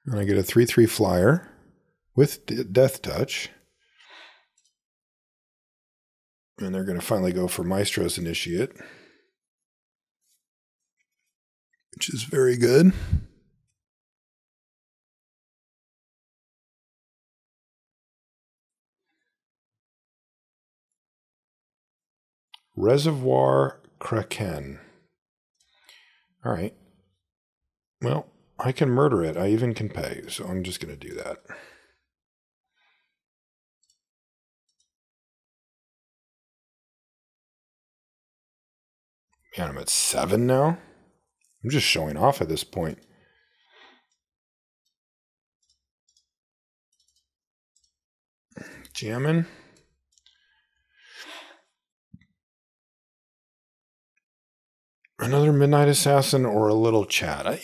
And I get a 3/3 flyer with Death Touch. And they're going to finally go for Maestro's Initiate, which is very good. Reservoir Kraken. All right. Well, I can murder it. I even can pay, so I'm just going to do that. Man, I'm at 7 now. I'm just showing off at this point. Jamming. Another Midnight Assassin or a little chat. I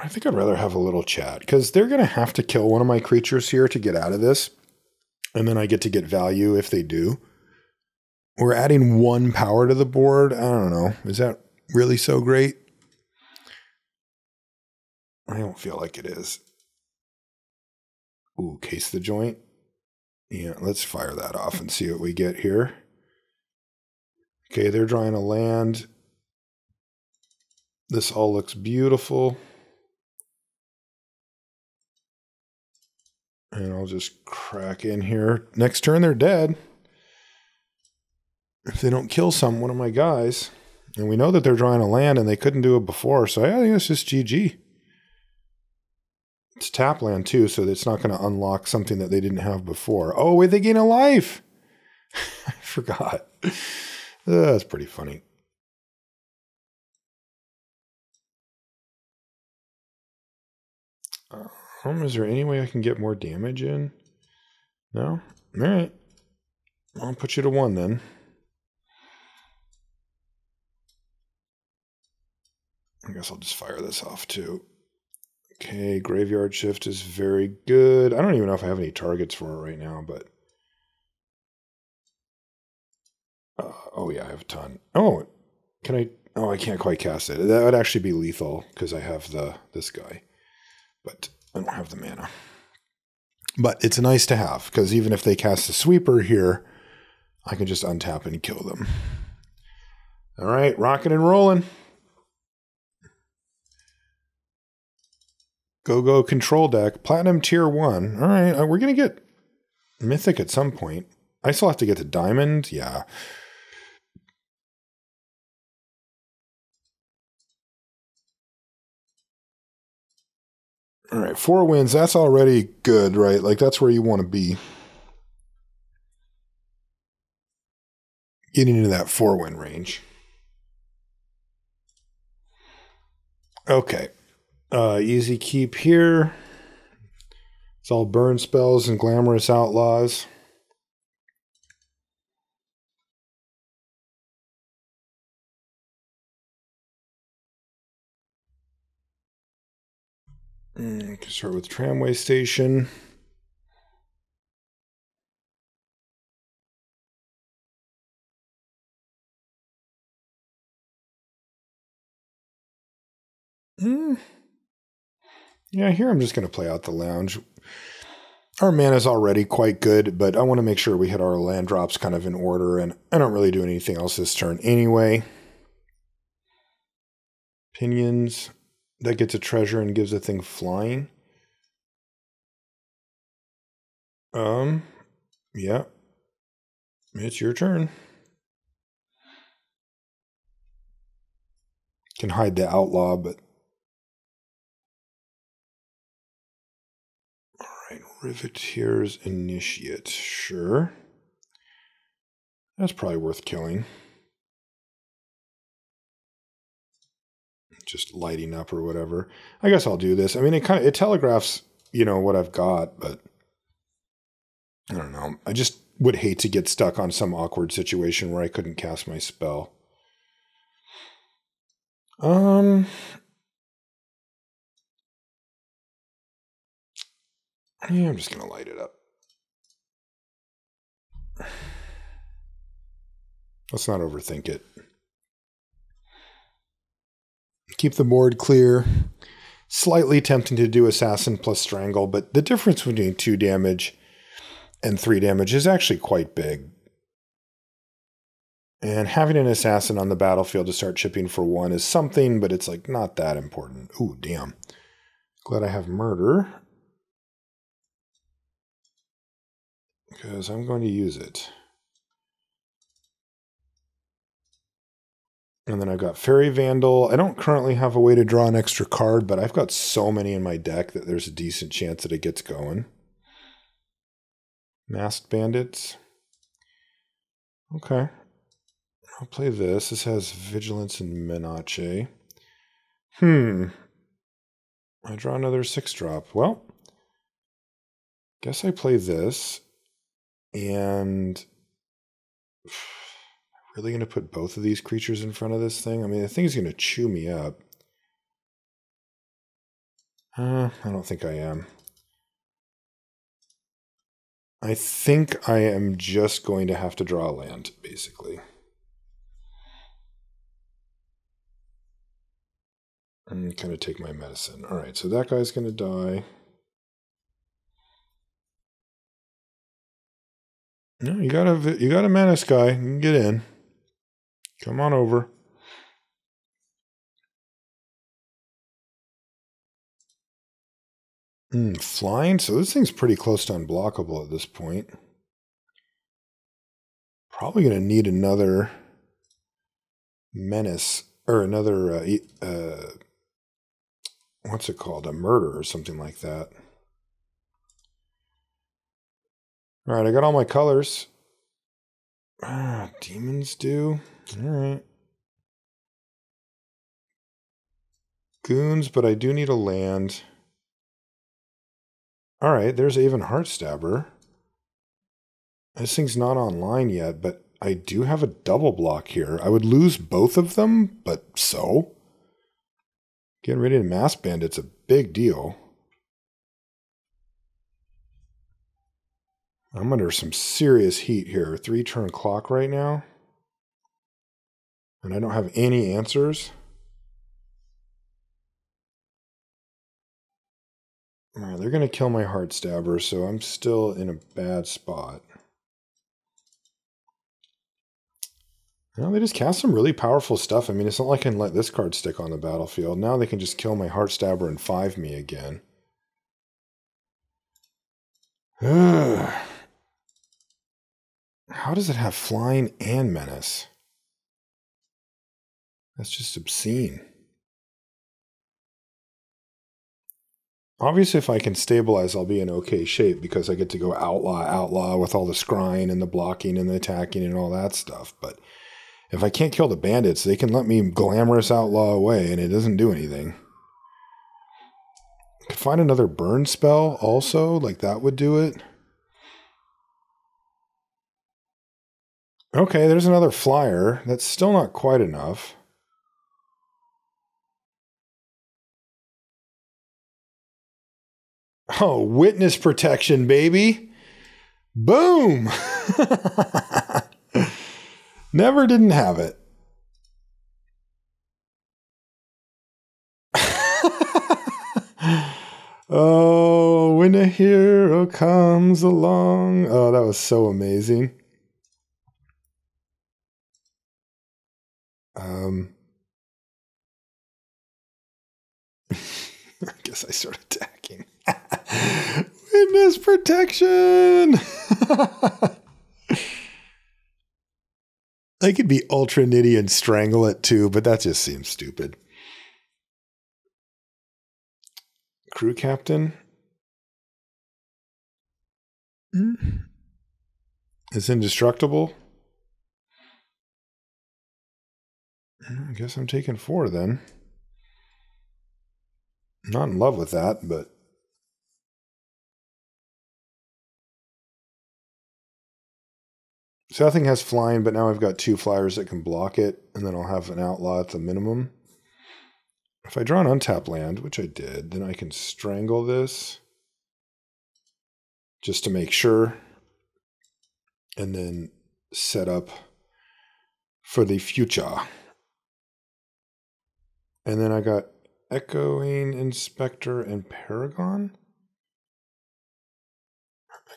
think I'd rather have a little chat because they're going to have to kill one of my creatures here to get out of this. And then I get to get value if they do. We're adding 1 power to the board. I don't know. Is that really so great? I don't feel like it is. Ooh, Case the Joint. Yeah, let's fire that off and see what we get here. Okay, they're drawing a land. This all looks beautiful. And I'll just crack in here. Next turn, they're dead. If they don't kill one of my guys. And we know that they're drawing a land and they couldn't do it before. So I think it's just GG. It's tap land too, so it's not going to unlock something that they didn't have before. Oh, wait, they gain a life. I forgot. That's pretty funny. Is there any way I can get more damage in? No? All right. I'll put you to 1 then. I guess I'll just fire this off too. Okay, Graveyard Shift is very good. I don't even know if I have any targets for it right now, but... oh yeah, I have a ton. Oh, can I... Oh, I can't quite cast it. That would actually be lethal because I have this guy. But I don't have the mana. But it's nice to have because even if they cast a sweeper here, I can just untap and kill them. All right, rocking and rolling. Go control deck. Platinum tier 1. All right, we're going to get mythic at some point. I still have to get to diamond. Yeah. All right, 4 wins. That's already good, right? Like, that's where you want to be. Getting into that 4-win range. Okay. Easy keep here. It's all burn spells and glamorous outlaws. Can start with tramway station. Yeah, here I'm just going to play out the lounge. Our mana is already quite good, but I want to make sure we hit our land drops kind of in order, and I don't really do anything else this turn anyway. Pinions. That gets a treasure and gives a thing flying. Yeah. It's your turn. Can hide the outlaw, but... Alright, Riveteer's Initiate. Sure. That's probably worth killing. Just lighting up or whatever. I guess I'll do this. I mean, it telegraphs, what I've got, but... I don't know. I just would hate to get stuck on some awkward situation where I couldn't cast my spell. Yeah, I'm just going to light it up. Let's not overthink it. Keep the board clear. Slightly tempting to do Assassin plus Strangle, but the difference between 2 damage and 3 damage is actually quite big. And having an Assassin on the battlefield to start chipping for 1 is something, but it's like not that important. Ooh, damn. Glad I have Murder. Because I'm going to use it. And then I've got Fairy Vandal. I don't currently have a way to draw an extra card, but I've got so many in my deck that there's a decent chance that it gets going. Masked Bandits. Okay. I'll play this. This has Vigilance and Menace. I draw another 6-drop. Well, guess I play this. And... really going to put both of these creatures in front of this thing? I mean, the thing's going to chew me up. I don't think I am. I think I am just going to have to draw a land, basically. And kind of take my medicine. All right, so that guy's going to die. No, you got a menace guy. You can get in. Come on over. Flying, so this thing's pretty close to unblockable at this point. Probably going to need another menace, or another, what's it called? A murder or something like that. All right, I got all my colors. Demons do. All right. Goons, but I do need a land. All right, there's Avon Heartstabber. This thing's not online yet, but I do have a double block here. I would lose both of them, but so? Getting rid of Mass Bandit's a big deal. I'm under some serious heat here. 3-turn clock right now. And I don't have any answers. Alright, they're going to kill my Heartstabber, so I'm still in a bad spot. Well, they just cast some really powerful stuff. I mean, it's not like I can let this card stick on the battlefield. Now they can just kill my Heartstabber and 5 me again. Ugh. How does it have flying and menace? That's just obscene. Obviously, if I can stabilize, I'll be in okay shape because I get to go outlaw with all the scrying and the blocking and the attacking and all that stuff. But if I can't kill the bandits, they can let me glamorous outlaw away and it doesn't do anything. Could find another burn spell also, like that would do it. Okay, there's another flyer. That's still not quite enough. Oh, witness protection, baby. Boom. Never didn't have it. Oh, when a hero comes along. Oh, that was so amazing. I guess I start attacking. Witness protection! I could be ultra nitty and strangle it too, but that just seems stupid. Crew captain? It's indestructible? I guess I'm taking 4 then. Not in love with that, but... So that thing has flying, but now I've got 2 flyers that can block it, and then I'll have an outlaw at the minimum. If I draw an untapped land, which I did, then I can strangle this. Just to make sure. And then set up for the future. And then I got Echoing Inspector and Paragon.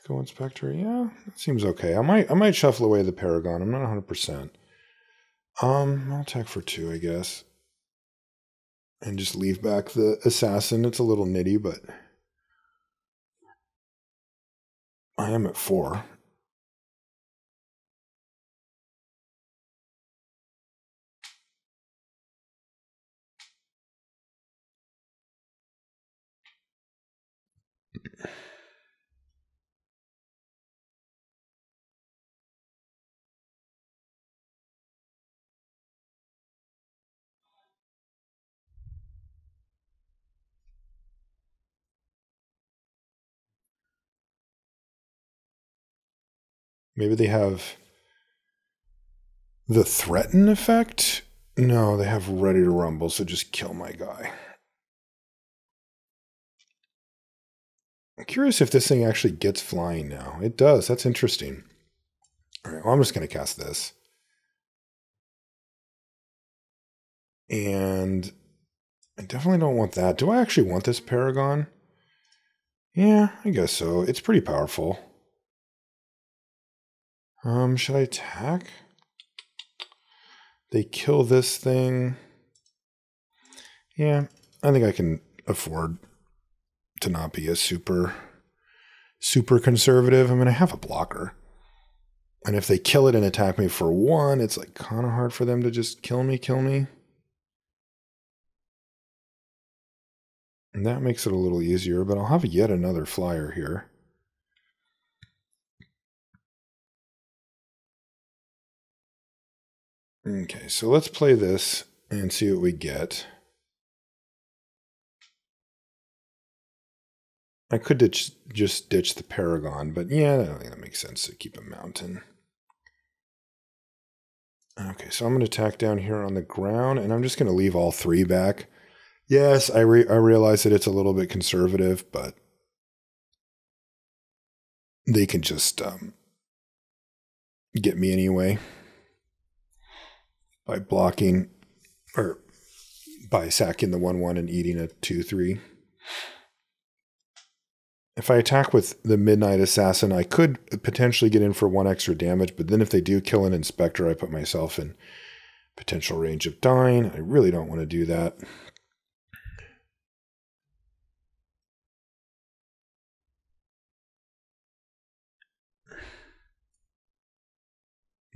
Echo Inspector, yeah, that seems okay. I might shuffle away the Paragon. I'm not 100%. I'll attack for 2, I guess. And just leave back the Assassin. It's a little nitty, but I am at 4. Maybe they have the threaten effect? No, they have ready to rumble, so just kill my guy. I'm curious if this thing actually gets flying now. It does. That's interesting. All right, well, I'm just going to cast this. And I definitely don't want that. Do I actually want this Paragon? Yeah, I guess so. It's pretty powerful. Should I attack? They kill this thing. Yeah, I think I can afford to not be a super conservative. I'm going to have a blocker. And if they kill it and attack me for 1, it's like kind of hard for them to just kill me. And that makes it a little easier, but I'll have yet another flyer here. Okay, so let's play this and see what we get. I could just ditch the Paragon, but yeah, I think that makes sense to keep a mountain. Okay, so I'm going to attack down here on the ground, and I'm just going to leave all 3 back. Yes, I realize that it's a little bit conservative, but they can just get me anyway by blocking, or by sacking the 1/1 and eating a 2/3. If I attack with the Midnight Assassin, I could potentially get in for 1 extra damage, but then if they do kill an Inspector, I put myself in potential range of dying. I really don't want to do that.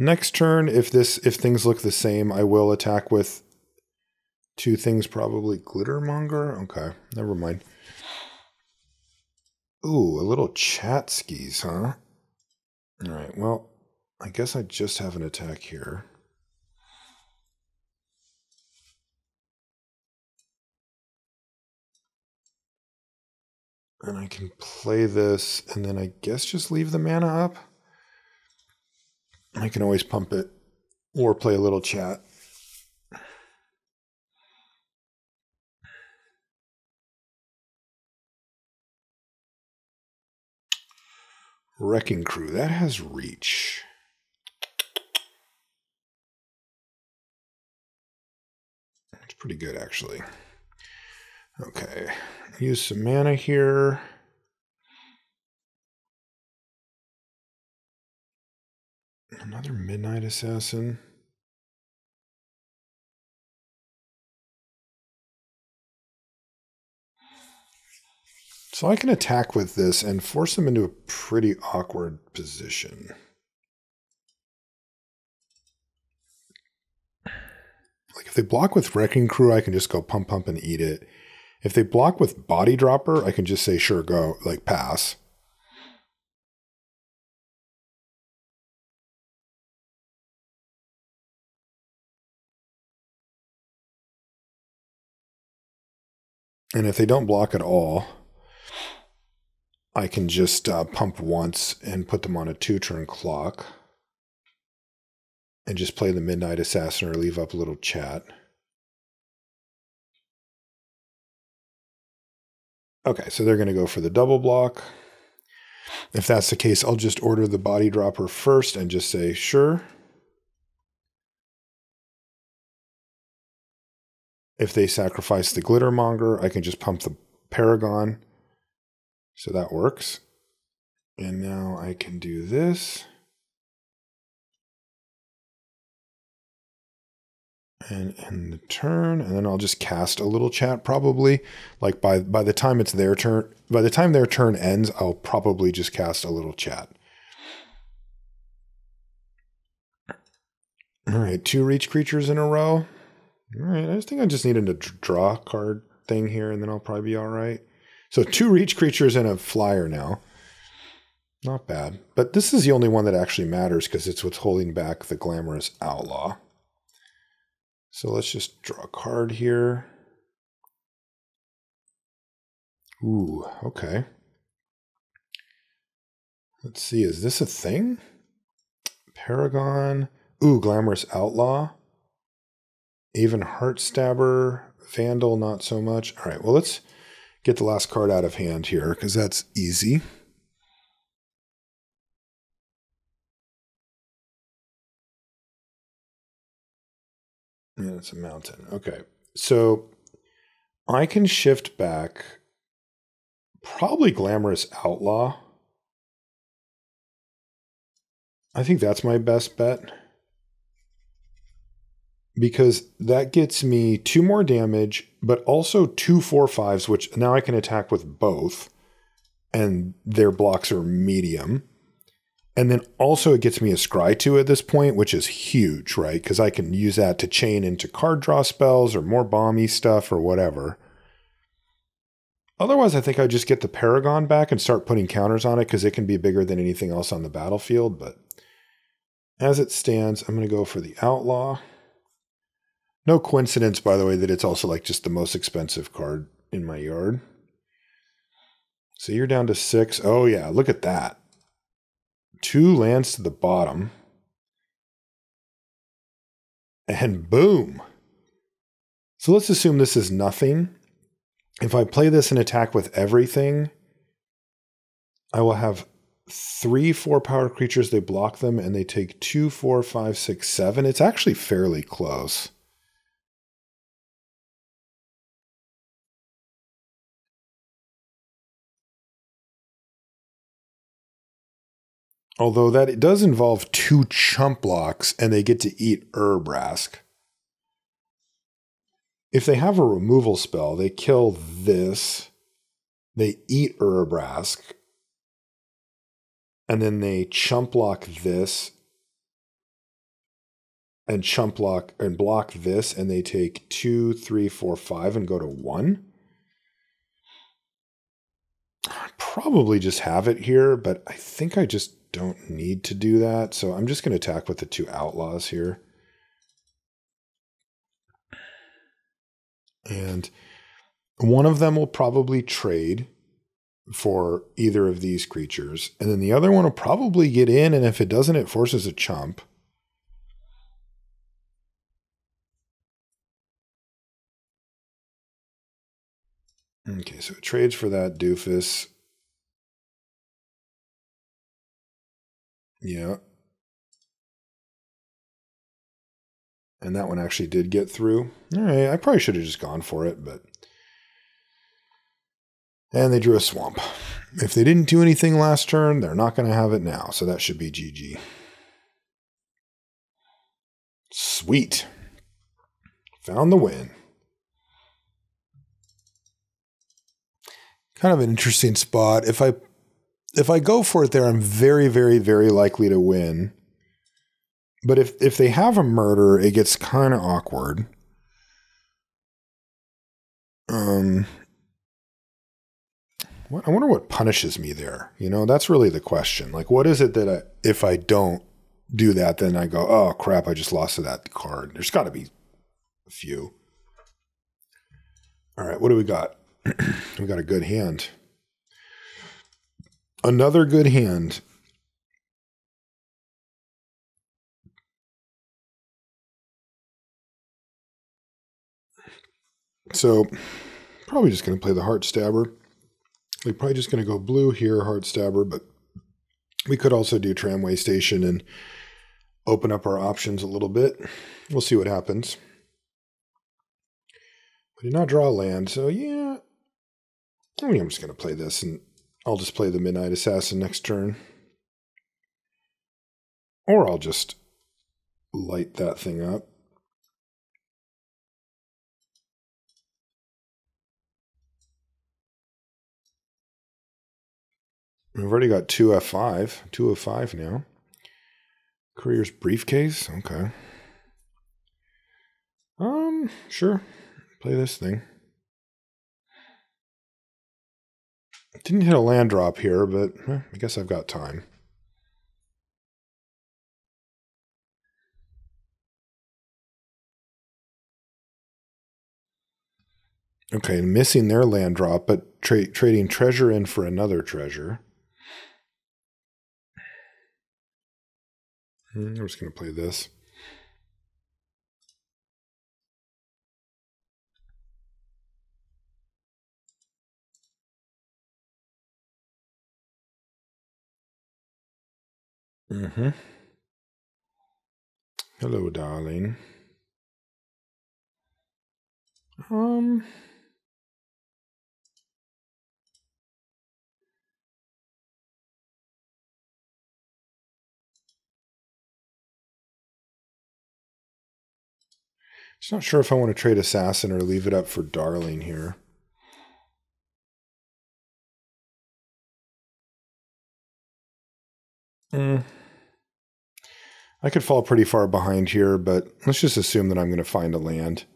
Next turn, if things look the same, I will attack with 2 things, probably Glittermonger. Okay, never mind. Ooh, a little chat skis, huh? All right, well, I guess I just have an attack here. And I can play this, and then I guess just leave the mana up. I can always pump it, or play a little chat. Wrecking Crew, that has reach. It's pretty good, actually. Okay, use some mana here. Another Midnight Assassin. So I can attack with this and force them into a pretty awkward position. Like if they block with Wrecking Crew, I can just go pump and eat it. If they block with Body Dropper, I can just say, sure, go, like pass. And if they don't block at all, I can just pump once and put them on a 2-turn clock. And just play the Midnight Assassin or leave up a little chat. Okay, so they're going to go for the double block. If that's the case, I'll just order the Body Dropper first and just say, sure. If they sacrifice the Glittermonger, I can just pump the Paragon. So that works. And now I can do this. And end the turn, and then I'll just cast a little chat probably. Like by the time it's their turn, by the time their turn ends, I'll probably just cast a little chat. All right, 2 reach creatures in a row. All right, I think I just need a draw card thing here, and then I'll probably be all right. So 2 reach creatures and a flyer now. Not bad. But this is the only one that actually matters because it's what's holding back the Glamorous Outlaw. So let's just draw a card here. Ooh, okay. Let's see, is this a thing? Paragon. Ooh, Glamorous Outlaw. Even Heartstabber. Vandal, not so much. All right, well, let's get the last card out of hand here because that's easy. Yeah, it's a mountain. Okay, so I can shift back probably Glamorous Outlaw. I think that's my best bet. because that gets me 2 more damage, but also 2 4/5s, which now I can attack with both, and their blocks are medium. And then also it gets me a Scry 2 at this point, which is huge, right? Because I can use that to chain into card draw spells or more bomby stuff or whatever. Otherwise, I think I just get the Paragon back and start putting counters on it because it can be bigger than anything else on the battlefield. But as it stands, I'm going to go for the Outlaw. No coincidence, by the way, that it's also like just the most expensive card in my yard. So you're down to 6. Oh yeah, look at that. 2 lands to the bottom. And boom. So let's assume this is nothing. If I play this and attack with everything, I will have 3 4-power creatures. They block them and they take 2, 4, 5, 6, 7. It's actually fairly close. Although that it does involve 2 chump blocks and they get to eat Urabrask. If they have a removal spell, they kill this, they eat Urabrask, and then they chump block this, and chump block and block this, and they take 2, 3, 4, 5 and go to 1. I'd probably just have it here, but I think I just don't need to do that. So I'm just going to attack with the 2 Outlaws here. And one of them will probably trade for either of these creatures. And then the other one will probably get in. And if it doesn't, it forces a chump. Okay, so it trades for that doofus. Yeah. And that one actually did get through. All right, I probably should have just gone for it, but... And they drew a swamp. If they didn't do anything last turn, they're not going to have it now, so that should be GG. Sweet. Found the win. Kind of an interesting spot. If I go for it there, I'm very, very, very likely to win. But if they have a murder, it gets kind of awkward. I wonder what punishes me there. You know, that's really the question. Like, what is it that if I don't do that, then I go, oh crap, I just lost to that card. There's got to be a few. All right, what do we got? We got a good hand. Another good hand. So, probably just going to play the Heart Stabber. We're probably just going to go blue here, Heart Stabber, but we could also do Tramway Station and open up our options a little bit. We'll see what happens. We did not draw a land, so yeah. I mean, I'm just going to play this, and I'll just play the Midnight Assassin next turn. Or I'll just light that thing up. We've already got 2 F5. 2 of 5 now. Courier's Briefcase? Okay. Sure. Play this thing. Didn't hit a land drop here, but I guess I've got time. Okay, missing their land drop, but trading treasure in for another treasure. I'm just going to play this. Hello, darling. Just not sure if I want to trade Assassin or leave it up for Darling here. I could fall pretty far behind here, but let's just assume that I'm going to find a land.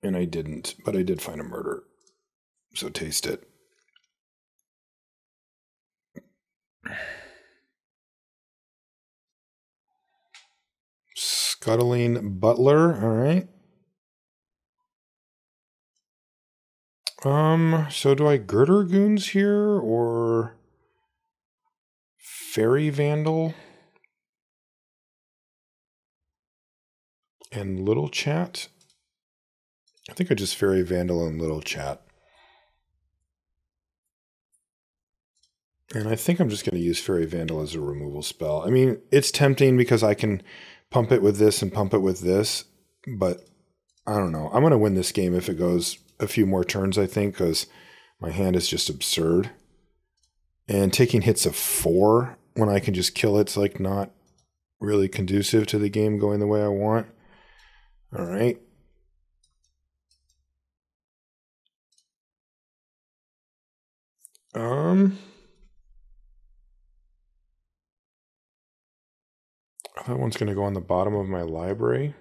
And I didn't, but I did find a murder. So taste it. Scuttling Butler, all right. So do I Girder Goons here or Fairy Vandal and Little Chat? I think I just Fairy Vandal and Little Chat. And I think I'm just going to use Fairy Vandal as a removal spell. I mean, it's tempting because I can pump it with this and pump it with this, but I don't know. I'm going to win this game if it goes a few more turns, I think, because my hand is just absurd. And taking hits of 4 when I can just kill it's like not really conducive to the game going the way I want. All right. That one's going to go on the bottom of my library.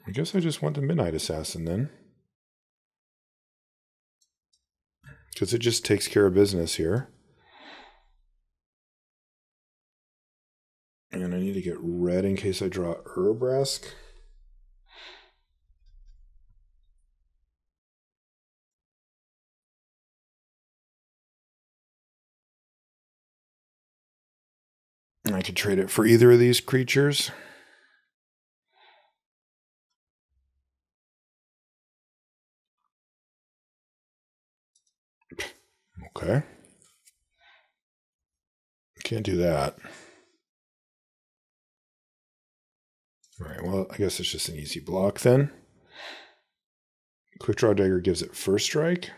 I guess I just want the Midnight Assassin then. Because it just takes care of business here. And I need to get red in case I draw Urabrask. I could trade it for either of these creatures. Okay. Can't do that. All right, well, I guess it's just an easy block then. Quick Draw Dagger gives it first strike.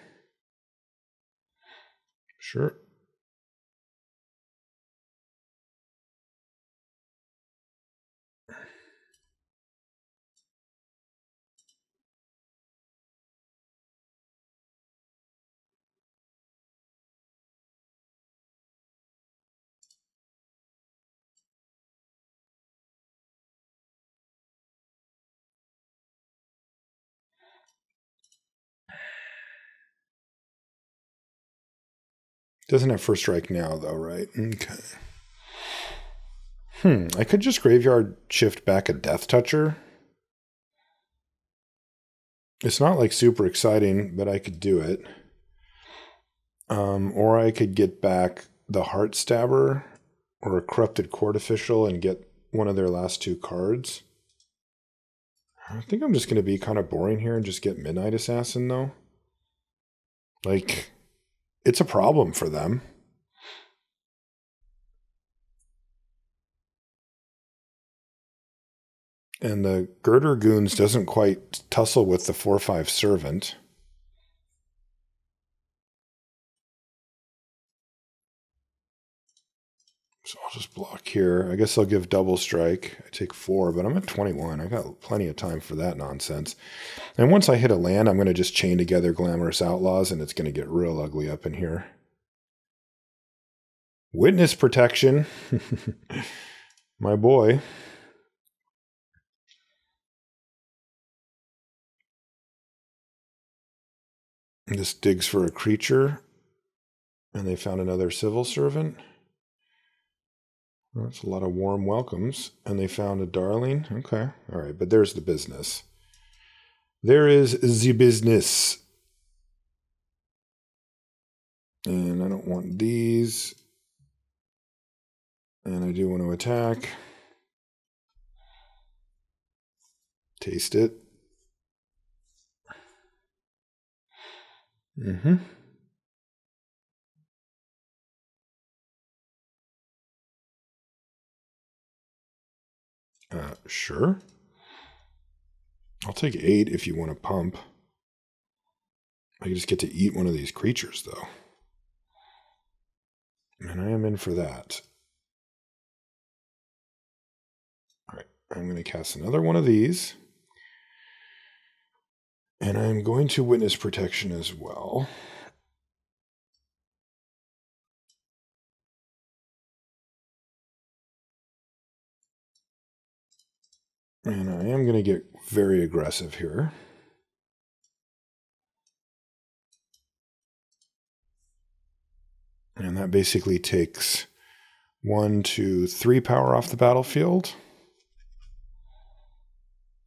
Sure. Doesn't have first strike now, though, right? Okay. I could just Graveyard Shift back a Death Toucher. It's not like super exciting, but I could do it. Or I could get back the Heart Stabber or a Corrupted Court Official and get one of their last 2 cards. I think I'm just going to be kind of boring here and just get Midnight Assassin, though. Like, it's a problem for them. And the Girder Goons doesn't quite tussle with the 4/5 Servant. So I'll just block here. I guess I'll give double strike. I take 4, but I'm at 21. I got plenty of time for that nonsense. And once I hit a land, I'm going to just chain together Glamorous Outlaws, and it's going to get real ugly up in here. Witness Protection. My boy. This digs for a creature. And they found another Civil Servant. Well, that's a lot of warm welcomes. And they found a Darling. Okay. All right. But there's the business. There is the business. And I don't want these. And I do want to attack. Taste it. Sure. I'll take 8 if you want to pump. I just get to eat one of these creatures, though. And I am in for that. I'm going to cast another one of these. And I'm going to Witness Protection as well. And I am going to get very aggressive here. And that basically takes 1, 2, 3 power off the battlefield.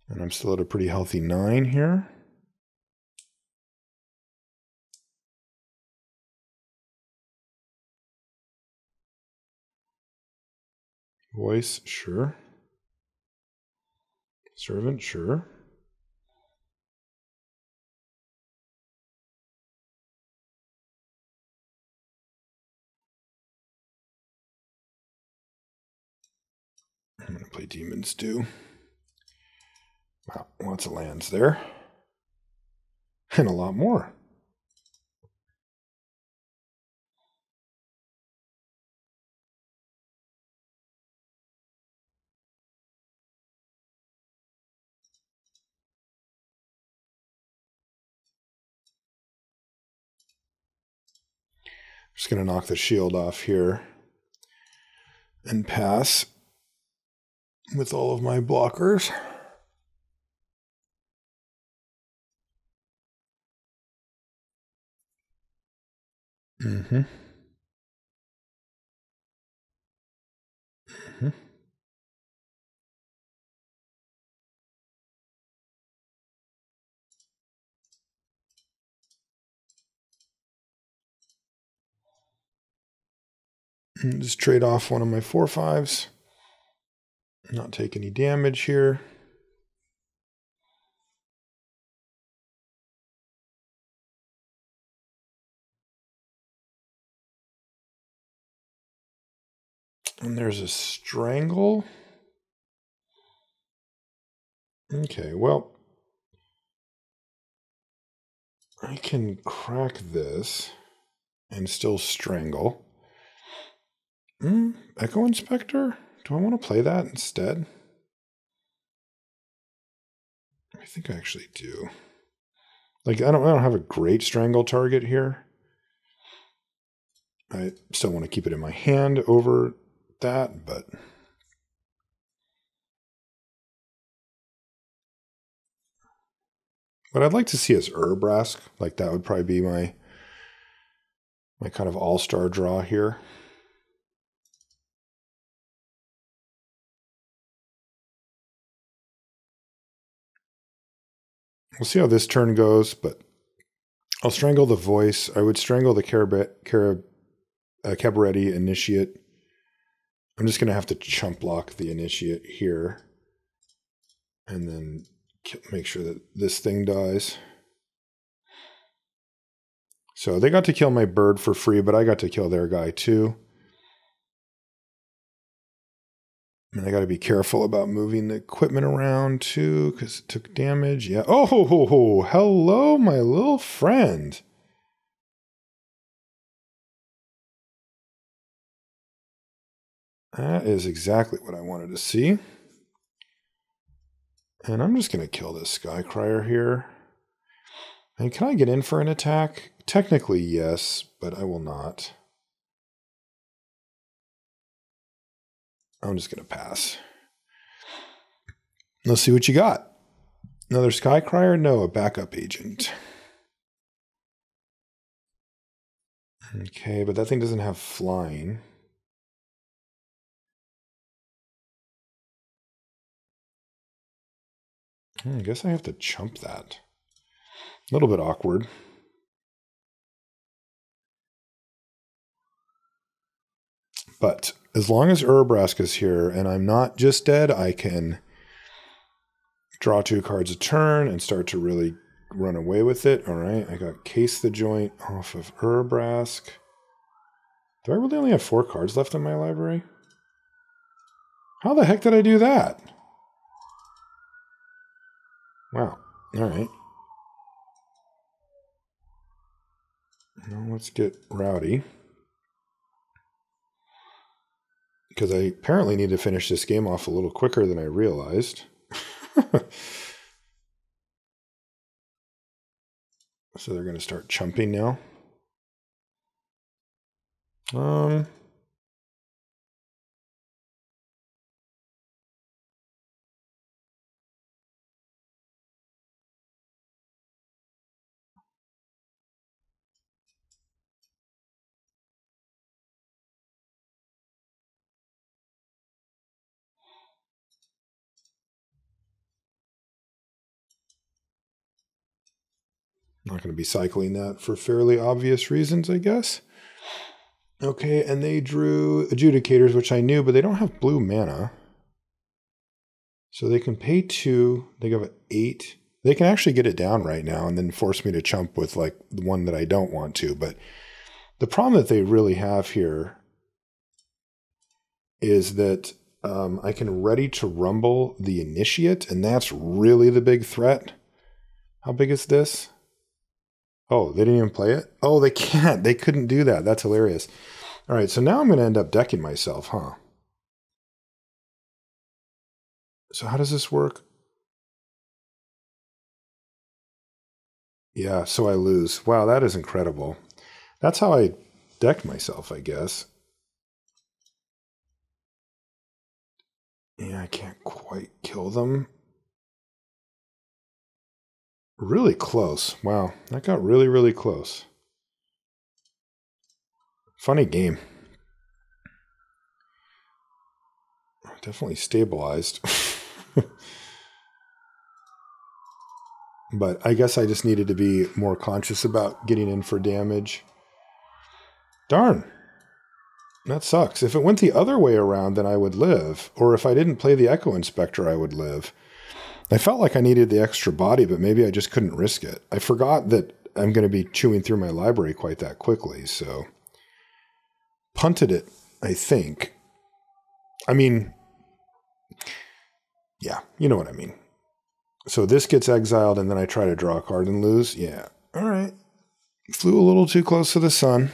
And I'm still at a pretty healthy 9 here. Voice, sure. Servant, sure. I'm going to play Demon's Due. Wow, lots of lands there. And a lot more. Just going to knock the shield off here and pass with all of my blockers. Mm-hmm. Mm-hmm. And just trade off one of my 4/5s. Not take any damage here. And there's a Strangle. Okay, well, I can crack this and still Strangle. Echo Inspector? Do I want to play that instead? I think I actually do. Like, I don't have a great Strangle target here. I still want to keep it in my hand over that, but what I'd like to see is Urabrask. Like, that would probably be my kind of all-star draw here. We'll see how this turn goes, but I'll Strangle the Voice. I would Strangle the Cabaretti Initiate. I'm just going to have to chump block the Initiate here. And then make sure that this thing dies. So they got to kill my bird for free, but I got to kill their guy too. And I got to be careful about moving the equipment around too, because it took damage. Yeah. Oh, hello, my little friend. That is exactly what I wanted to see. And I'm just going to kill this Skycrier here. And can I get in for an attack? Technically, yes, but I will not. I'm just going to pass. Let's see what you got. Another Skycrier? No, a backup agent. Okay, but that thing doesn't have flying. I guess I have to chump that. A little bit awkward. But as long as Urabrask is here and I'm not just dead, I can draw 2 cards a turn and start to really run away with it. All right, I got Case the Joint off of Urabrask. Do I really only have 4 cards left in my library? How the heck did I do that? Wow. All right. Now let's get rowdy. because I apparently need to finish this game off a little quicker than I realized. So they're going to start chumping now. Not going to be cycling that for fairly obvious reasons, I guess. Okay, and they drew Adjudicators, which I knew, but they don't have blue mana. So they can pay 2. They go 8. They can actually get it down right now and then force me to chump with like the one that I don't want to. But the problem that they really have here is that I can Ready to Rumble the Initiate, and that's really the big threat. How big is this? Oh, they didn't even play it? Oh, they can't. They couldn't do that. That's hilarious. All right, so now I'm going to end up decking myself, huh? So how does this work? Yeah, so I lose. Wow, that is incredible. That's how I decked myself, I guess. Yeah, I can't quite kill them. Really close. Wow, that got really, really close. Funny game. Definitely stabilized. But I guess I just needed to be more conscious about getting in for damage. Darn. That sucks. If it went the other way around, then I would live. Or if I didn't play the Echo Inspector, I would live. I felt like I needed the extra body, but maybe I just couldn't risk it. I forgot that I'm going to be chewing through my library quite that quickly, so punted it, I think. I mean, yeah, you know what I mean. So this gets exiled, and then I try to draw a card and lose. Yeah, all right. Flew a little too close to the sun.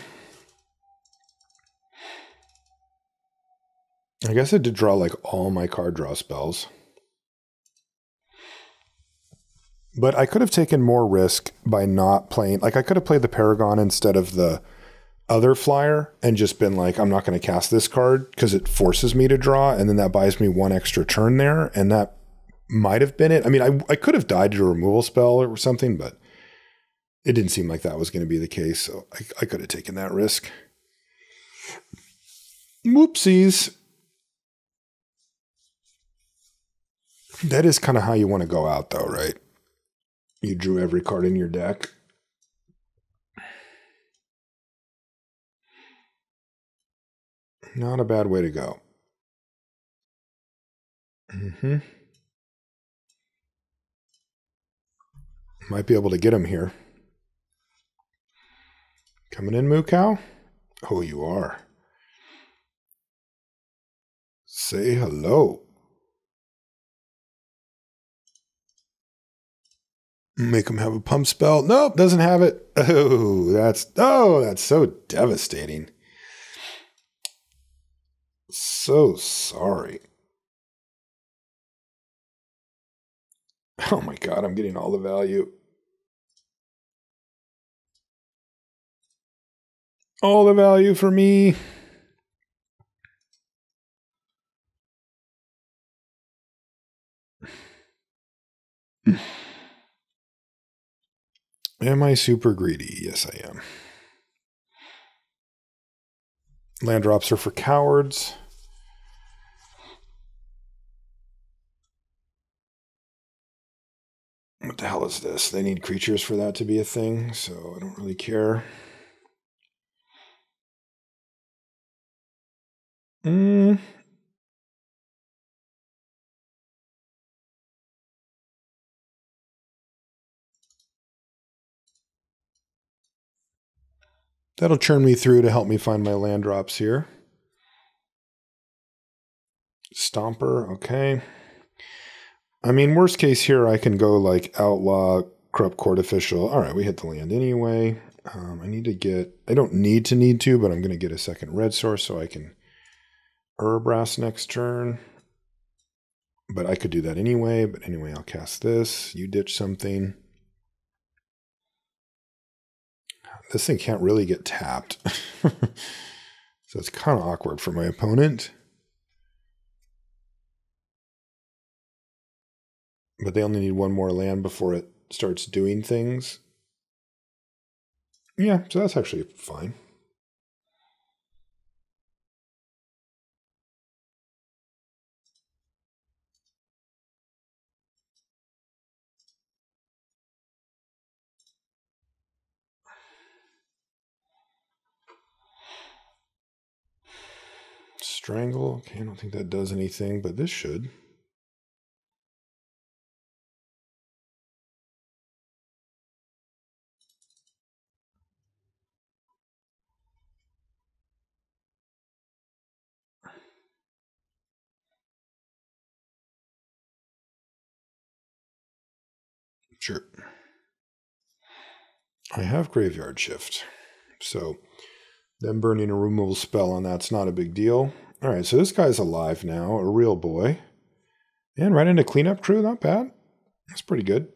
I guess I did draw like all my card draw spells. But I could have taken more risk by not playing. Like I could have played the Paragon instead of the other flyer and just been like, I'm not going to cast this card because it forces me to draw. And then that buys me one extra turn there. And that might have been it. I mean, I could have died to a removal spell or something, but it didn't seem like that was going to be the case. So I could have taken that risk. Whoopsies. That is kind of how you want to go out though, right? You drew every card in your deck. Not a bad way to go. Might be able to get him here. Coming in, Moo Cow? Oh, you are. Say hello. Make him have a pump spell. Nope, doesn't have it. Oh, that's so devastating. So sorry. Oh my God, I'm getting all the value. All the value for me. Am I super greedy? Yes, I am. Land drops are for cowards. What the hell is this? They need creatures for that to be a thing, so I don't really care. That'll churn me through to help me find my land drops here. Stomper, okay. I mean, worst case here, I can go like Outlaw, Corrupt Court Official. All right, we hit the land anyway. I don't need to, but I'm going to get a second red source so I can Urbrass next turn. But I could do that anyway. But anyway, I'll cast this. You ditch something. This thing can't really get tapped. So it's kind of awkward for my opponent. But they only need one more land before it starts doing things. Yeah, so that's actually fine. Strangle. Okay, I don't think that does anything, but this should. Sure. I have Graveyard Shift. So them burning a removal spell on that's not a big deal. All right, so this guy's alive now, a real boy. And right into Cleanup Crew, not bad. That's pretty good.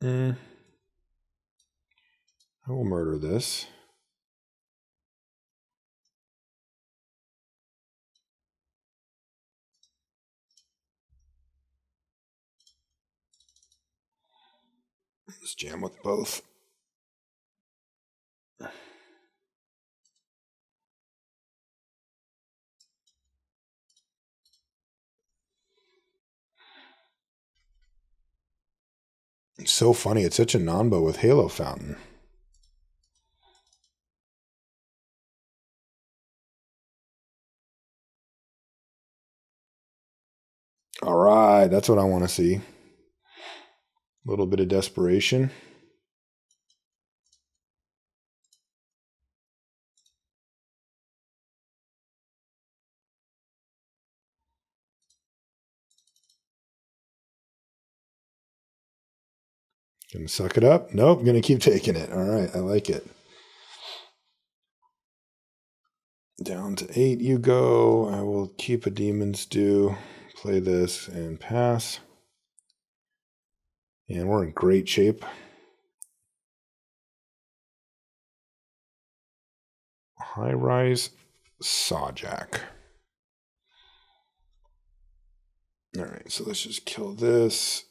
I will murder this. Let's jam with both. It's so funny. It's such a Nanbo with Halo Fountain. All right, that's what I want to see. A little bit of desperation. Gonna suck it up? Nope, gonna keep taking it. All right, I like it. Down to 8 you go. I will keep a Demon's Due, play this, and pass. And we're in great shape. High Rise Sawjack. All right, so let's just kill this.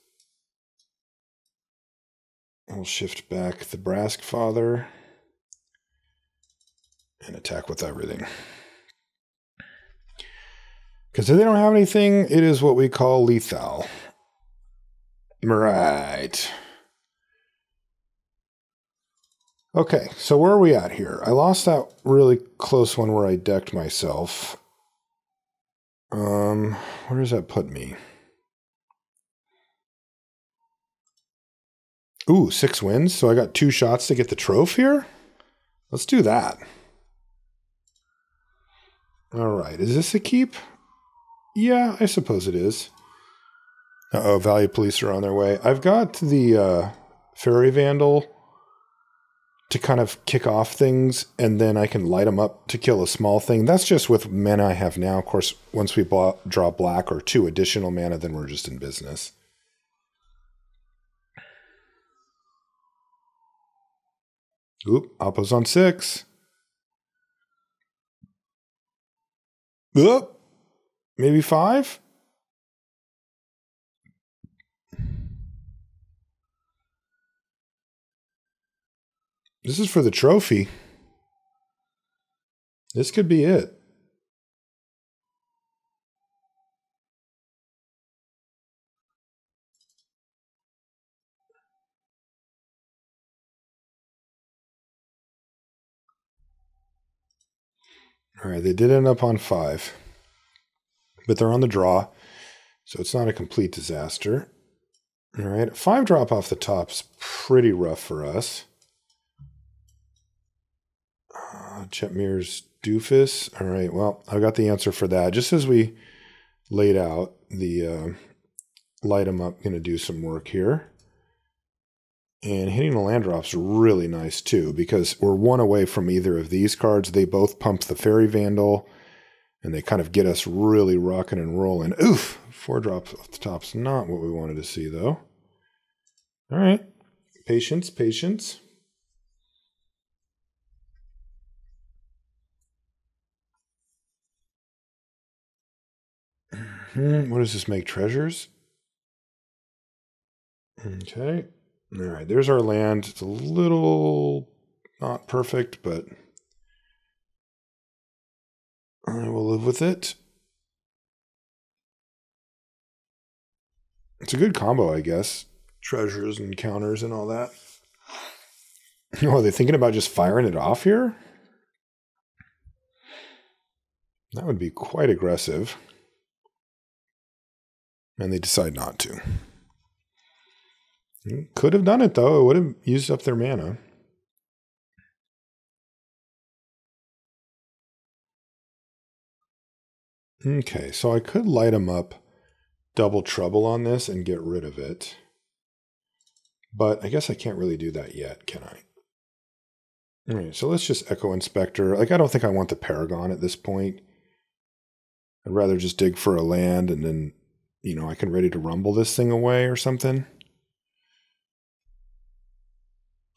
We'll shift back the Brask Father and attack with everything. Because if they don't have anything, it is what we call lethal. Right. Okay, so where are we at here? I lost that really close one where I decked myself. Where does that put me? Ooh, 6 wins. So I got 2 shots to get the trophy here? Let's do that. All right, is this a keep? Yeah, I suppose it is. Uh-oh, Value Police are on their way. I've got the Fairy Vandal to kind of kick off things, and then I can light them up to kill a small thing. That's just with mana I have now. Of course, once we draw black or 2 additional mana, then we're just in business. Oop, Oppo's on 6. Oop, maybe 5? This is for the trophy. This could be it. All right, they did end up on 5. But they're on the draw, so it's not a complete disaster. All right, 5 drop off the top's pretty rough for us. Chetmir's doofus. All right, well, I got the answer for that. Just as we laid out the light them up, going to do some work here. And hitting the land drop's really nice too, because we're one away from either of these cards. They both pump the Fairy Vandal, and they kind of get us really rocking and rolling. Oof! 4 drops off the top's not what we wanted to see, though. All right. Patience, patience. What does this make? Treasures? Okay. All right, there's our land. It's a little not perfect, but I will live with it. It's a good combo, I guess. Treasures and counters and all that. Oh, are they thinking about just firing it off here? That would be quite aggressive. And they decide not to. Could have done it, though. It would have used up their mana. Okay, so I could light them up Double Trouble on this and get rid of it. But I guess I can't really do that yet, can I? All right, so let's just Echo Inspector. Like, I don't think I want the Paragon at this point. I'd rather just dig for a land and then, you know, I can ready to rumble this thing away or something.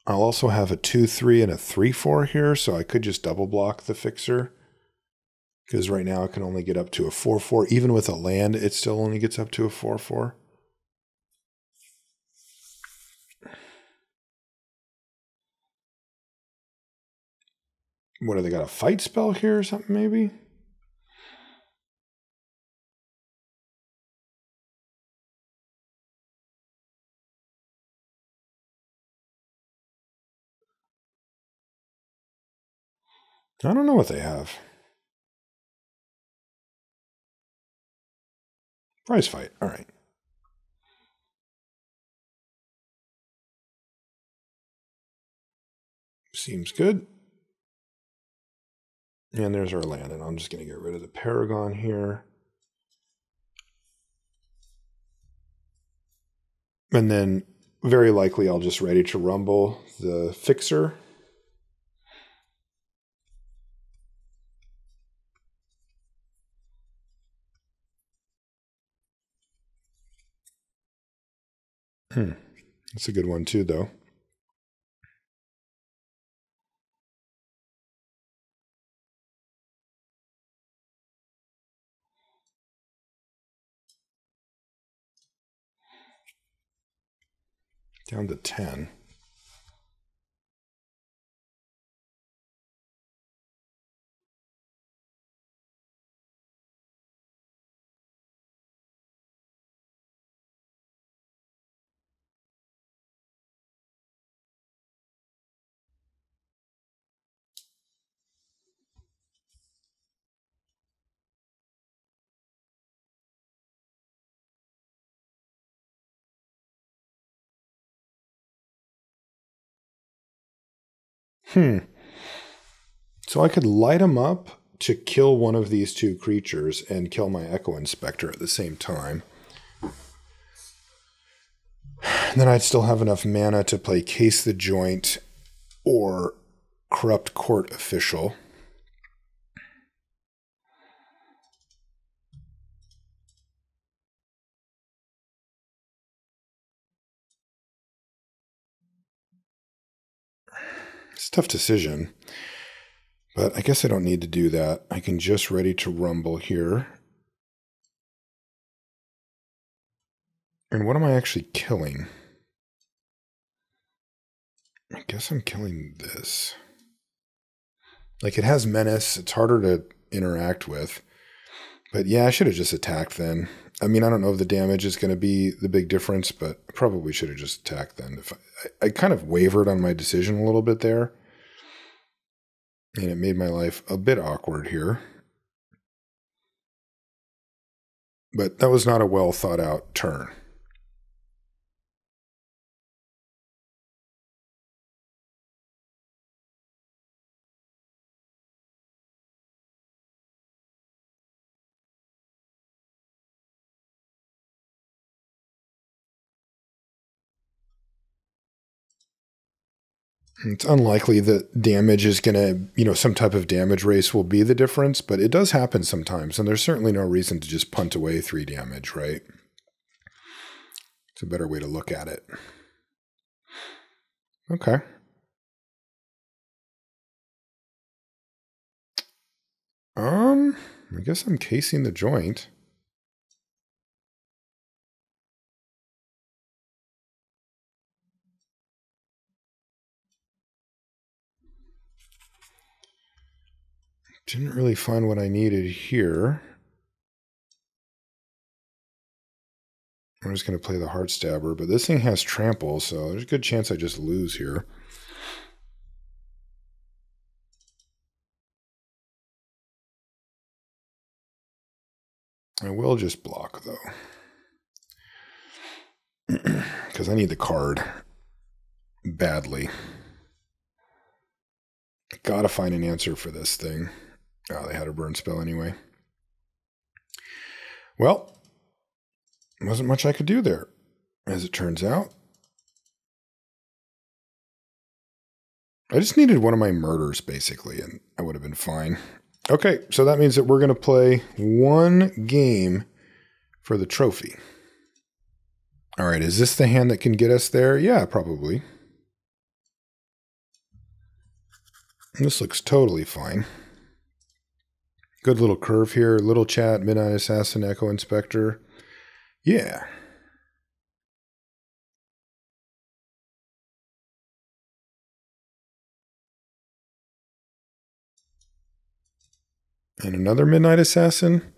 I'll also have a 2/3 and a 3/4 here, so I could just double block the Fixer. Because right now it can only get up to a 4/4. Even with a land, it still only gets up to a 4/4. What, do they got a fight spell here or something, maybe? I don't know what they have. Prize fight. All right. Seems good. And there's our land, and I'm just going to get rid of the Paragon here. And then very likely I'll just ready to rumble the Fixer. That's a good one too, though. Down to 10. So I could light them up to kill one of these two creatures and kill my Echo Inspector at the same time. And then I'd still have enough mana to play Case the Joint or Corrupt Court Official. It's a tough decision, but I guess I don't need to do that. I can just ready to rumble here. And what am I actually killing? I guess I'm killing this. Like, it has menace. It's harder to interact with. But yeah, I should have just attacked then. I mean, I don't know if the damage is going to be the big difference, but I probably should have just attacked then. I kind of wavered on my decision a little bit there. And it made my life a bit awkward here. But that was not a well thought out turn. It's unlikely that damage is going to, some type of damage race will be the difference, but it does happen sometimes, and there's certainly no reason to just punt away 3 damage, right? It's a better way to look at it. Okay. I guess I'm casing the joint. Didn't really find what I needed here. I'm just going to play the Heart Stabber, but this thing has trample, so there's a good chance I just lose here. I will just block, though. Because I need the card badly. Gotta find an answer for this thing. Oh, they had a burn spell anyway. Well, wasn't much I could do there, as it turns out. I just needed one of my murders, basically, and I would have been fine. Okay, so that means that we're going to play 1 game for the trophy. All right, is this the hand that can get us there? Yeah, probably. This looks totally fine. Good little curve here. Little chat, Midnight Assassin, Echo Inspector. Yeah. And another Midnight Assassin.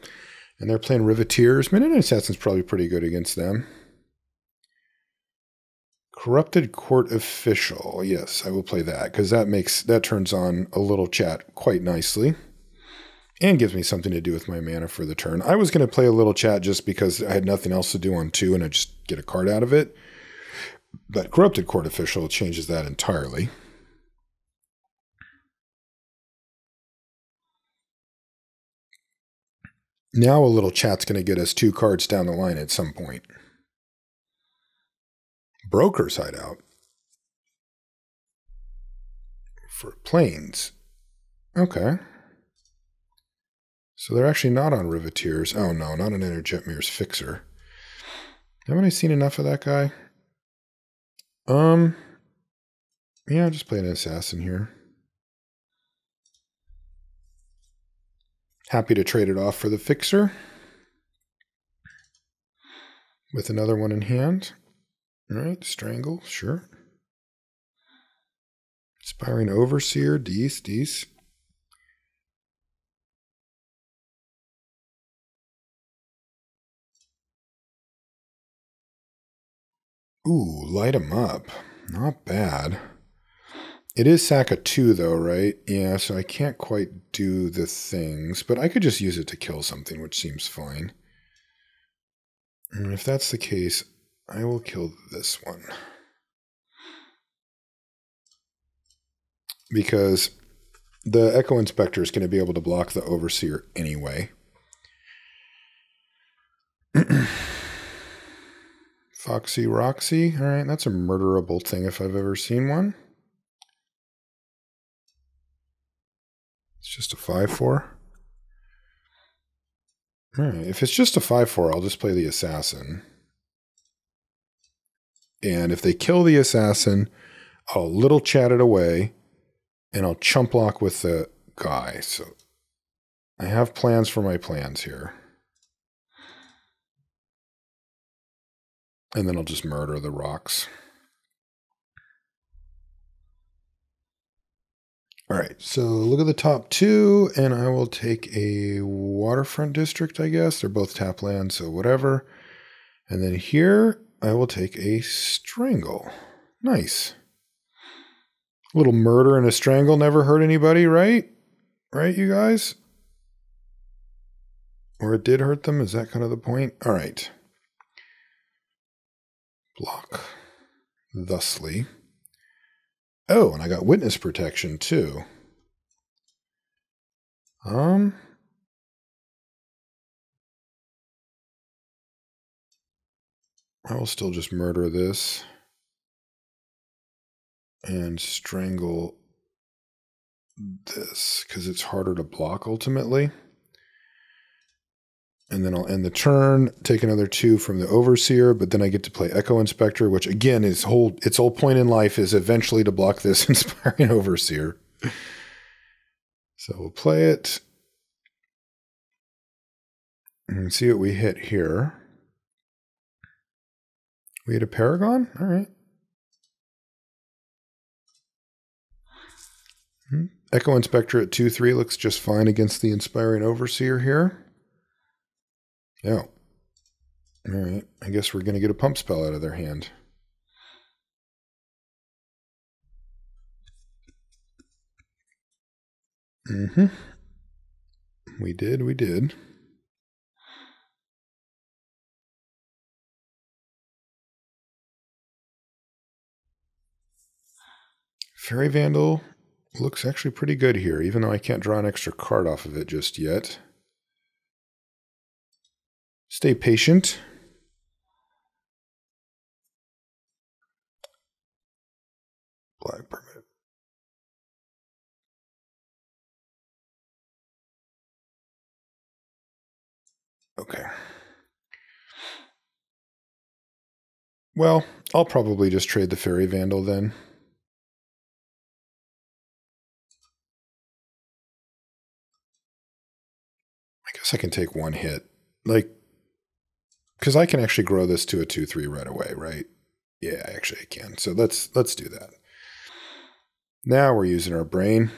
And they're playing Riveteers. Midnight Assassin's probably pretty good against them. Corrupted Court Official. Yes, I will play that because that turns on a little chat quite nicely. And gives me something to do with my mana for the turn. I was going to play a little chat just because I had nothing else to do on 2 and I just get a card out of it. But Corrupted Court Official changes that entirely. Now a little chat's going to get us 2 cards down the line at some point. Broker's Hideout. For planes. Okay. So they're actually not on Riveteers. Oh no, not on Energetmir's Fixer. Haven't I seen enough of that guy? Yeah, I'll just play an assassin here. Happy to trade it off for the Fixer. With another one in hand. All right, Strangle, sure. Inspiring Overseer, Dees. Ooh, light him up. Not bad. It is sack a 2, though, right? Yeah, so I can't quite do the things, but I could just use it to kill something, which seems fine. And if that's the case, I will kill this one. Because the Echo Inspector is going to be able to block the Overseer anyway. Foxy Roxy. All right, that's a murderable thing if I've ever seen one. It's just a 5/4. All right, if it's just a 5/4, I'll just play the Assassin. And if they kill the Assassin, I'll little chat it away, and I'll chump block with the guy. So I have plans for my plans here. And then I'll just murder the rocks. All right, so look at the top 2, and I will take a Waterfront District, I guess. They're both tap lands, so whatever. And then here, I will take a Strangle. Nice. A little murder and a strangle never hurt anybody, right? Right, you guys? Or it did hurt them? Is that kind of the point? All right. Block. Thusly. Oh, and I got witness protection too. I will still just murder this. and strangle this because it's harder to block ultimately. And then I'll end the turn, take another 2 from the Overseer, but then I get to play Echo Inspector, which again its whole point in life is eventually to block this Inspiring Overseer. So we'll play it. And see what we hit here. We hit a Paragon? All right. Echo Inspector at 2/3 looks just fine against the Inspiring Overseer here. Yeah. All right. I guess we're going to get a pump spell out of their hand. We did. Fairy Vandal looks actually pretty good here, even though I can't draw an extra card off of it just yet. Stay patient. Black permit. Okay. Well, I'll probably just trade the Fairy Vandal then. I guess I can take one hit. Like, because I can actually grow this to a 2/3 right away, right? Yeah, actually I can. So let's do that. Now we're using our brain.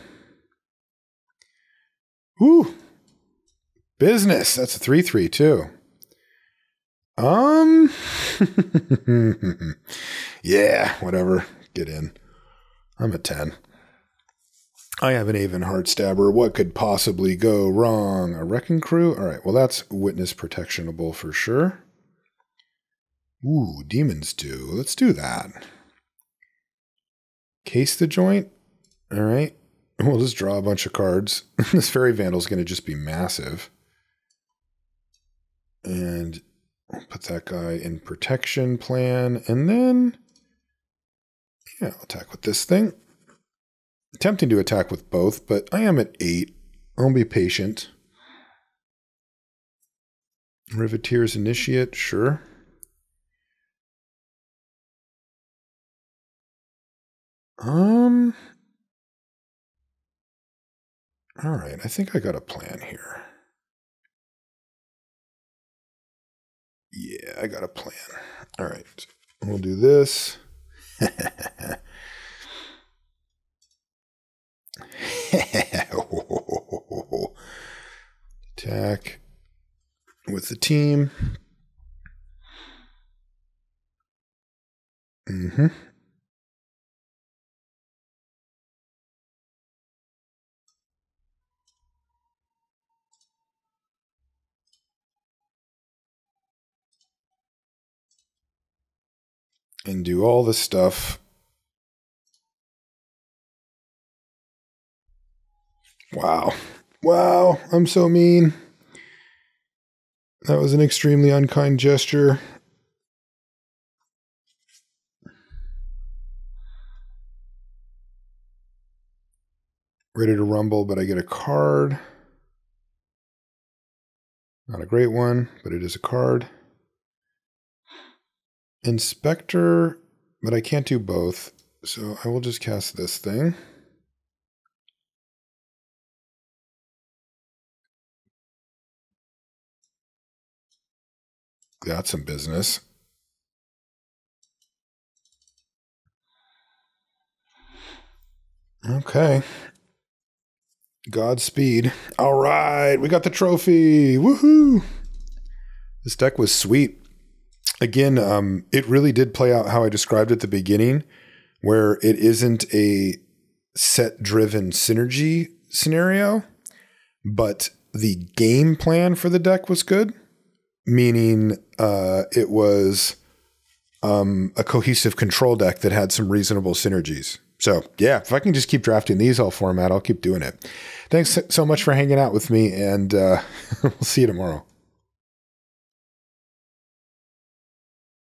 Woo! Business. That's a 3/3 too. Yeah, whatever. Get in. I'm a 10. I have an Aven Heartstabber. What could possibly go wrong? A Wrecking Crew? All right, well, that's witness protectionable for sure. Ooh, Demons do. Let's do that. Case the Joint? All right. We'll just draw a bunch of cards. This Fairy Vandal is going to just be massive. And I'll put that guy in protection plan. And then, yeah, I'll attack with this thing. Tempting to attack with both, but I am at 8. I'll be patient. Riveteer's Initiate, sure. All right, I think I got a plan here. Yeah, I got a plan. All right, we'll do this. Attack with the team. And do all the stuff. Wow. Wow, I'm so mean. That was an extremely unkind gesture. Ready to rumble, but I get a card. Not a great one, but it is a card. Inspector, but I can't do both, so I will just cast this thing. Got some business. Okay. Godspeed. All right, we got the trophy. Woohoo! This deck was sweet. Again, it really did play out how I described at the beginning, where it isn't a set-driven synergy scenario, but the game plan for the deck was good, meaning it was a cohesive control deck that had some reasonable synergies. So, yeah, if I can just keep drafting these all format, I'll keep doing it. Thanks so much for hanging out with me, and we'll see you tomorrow.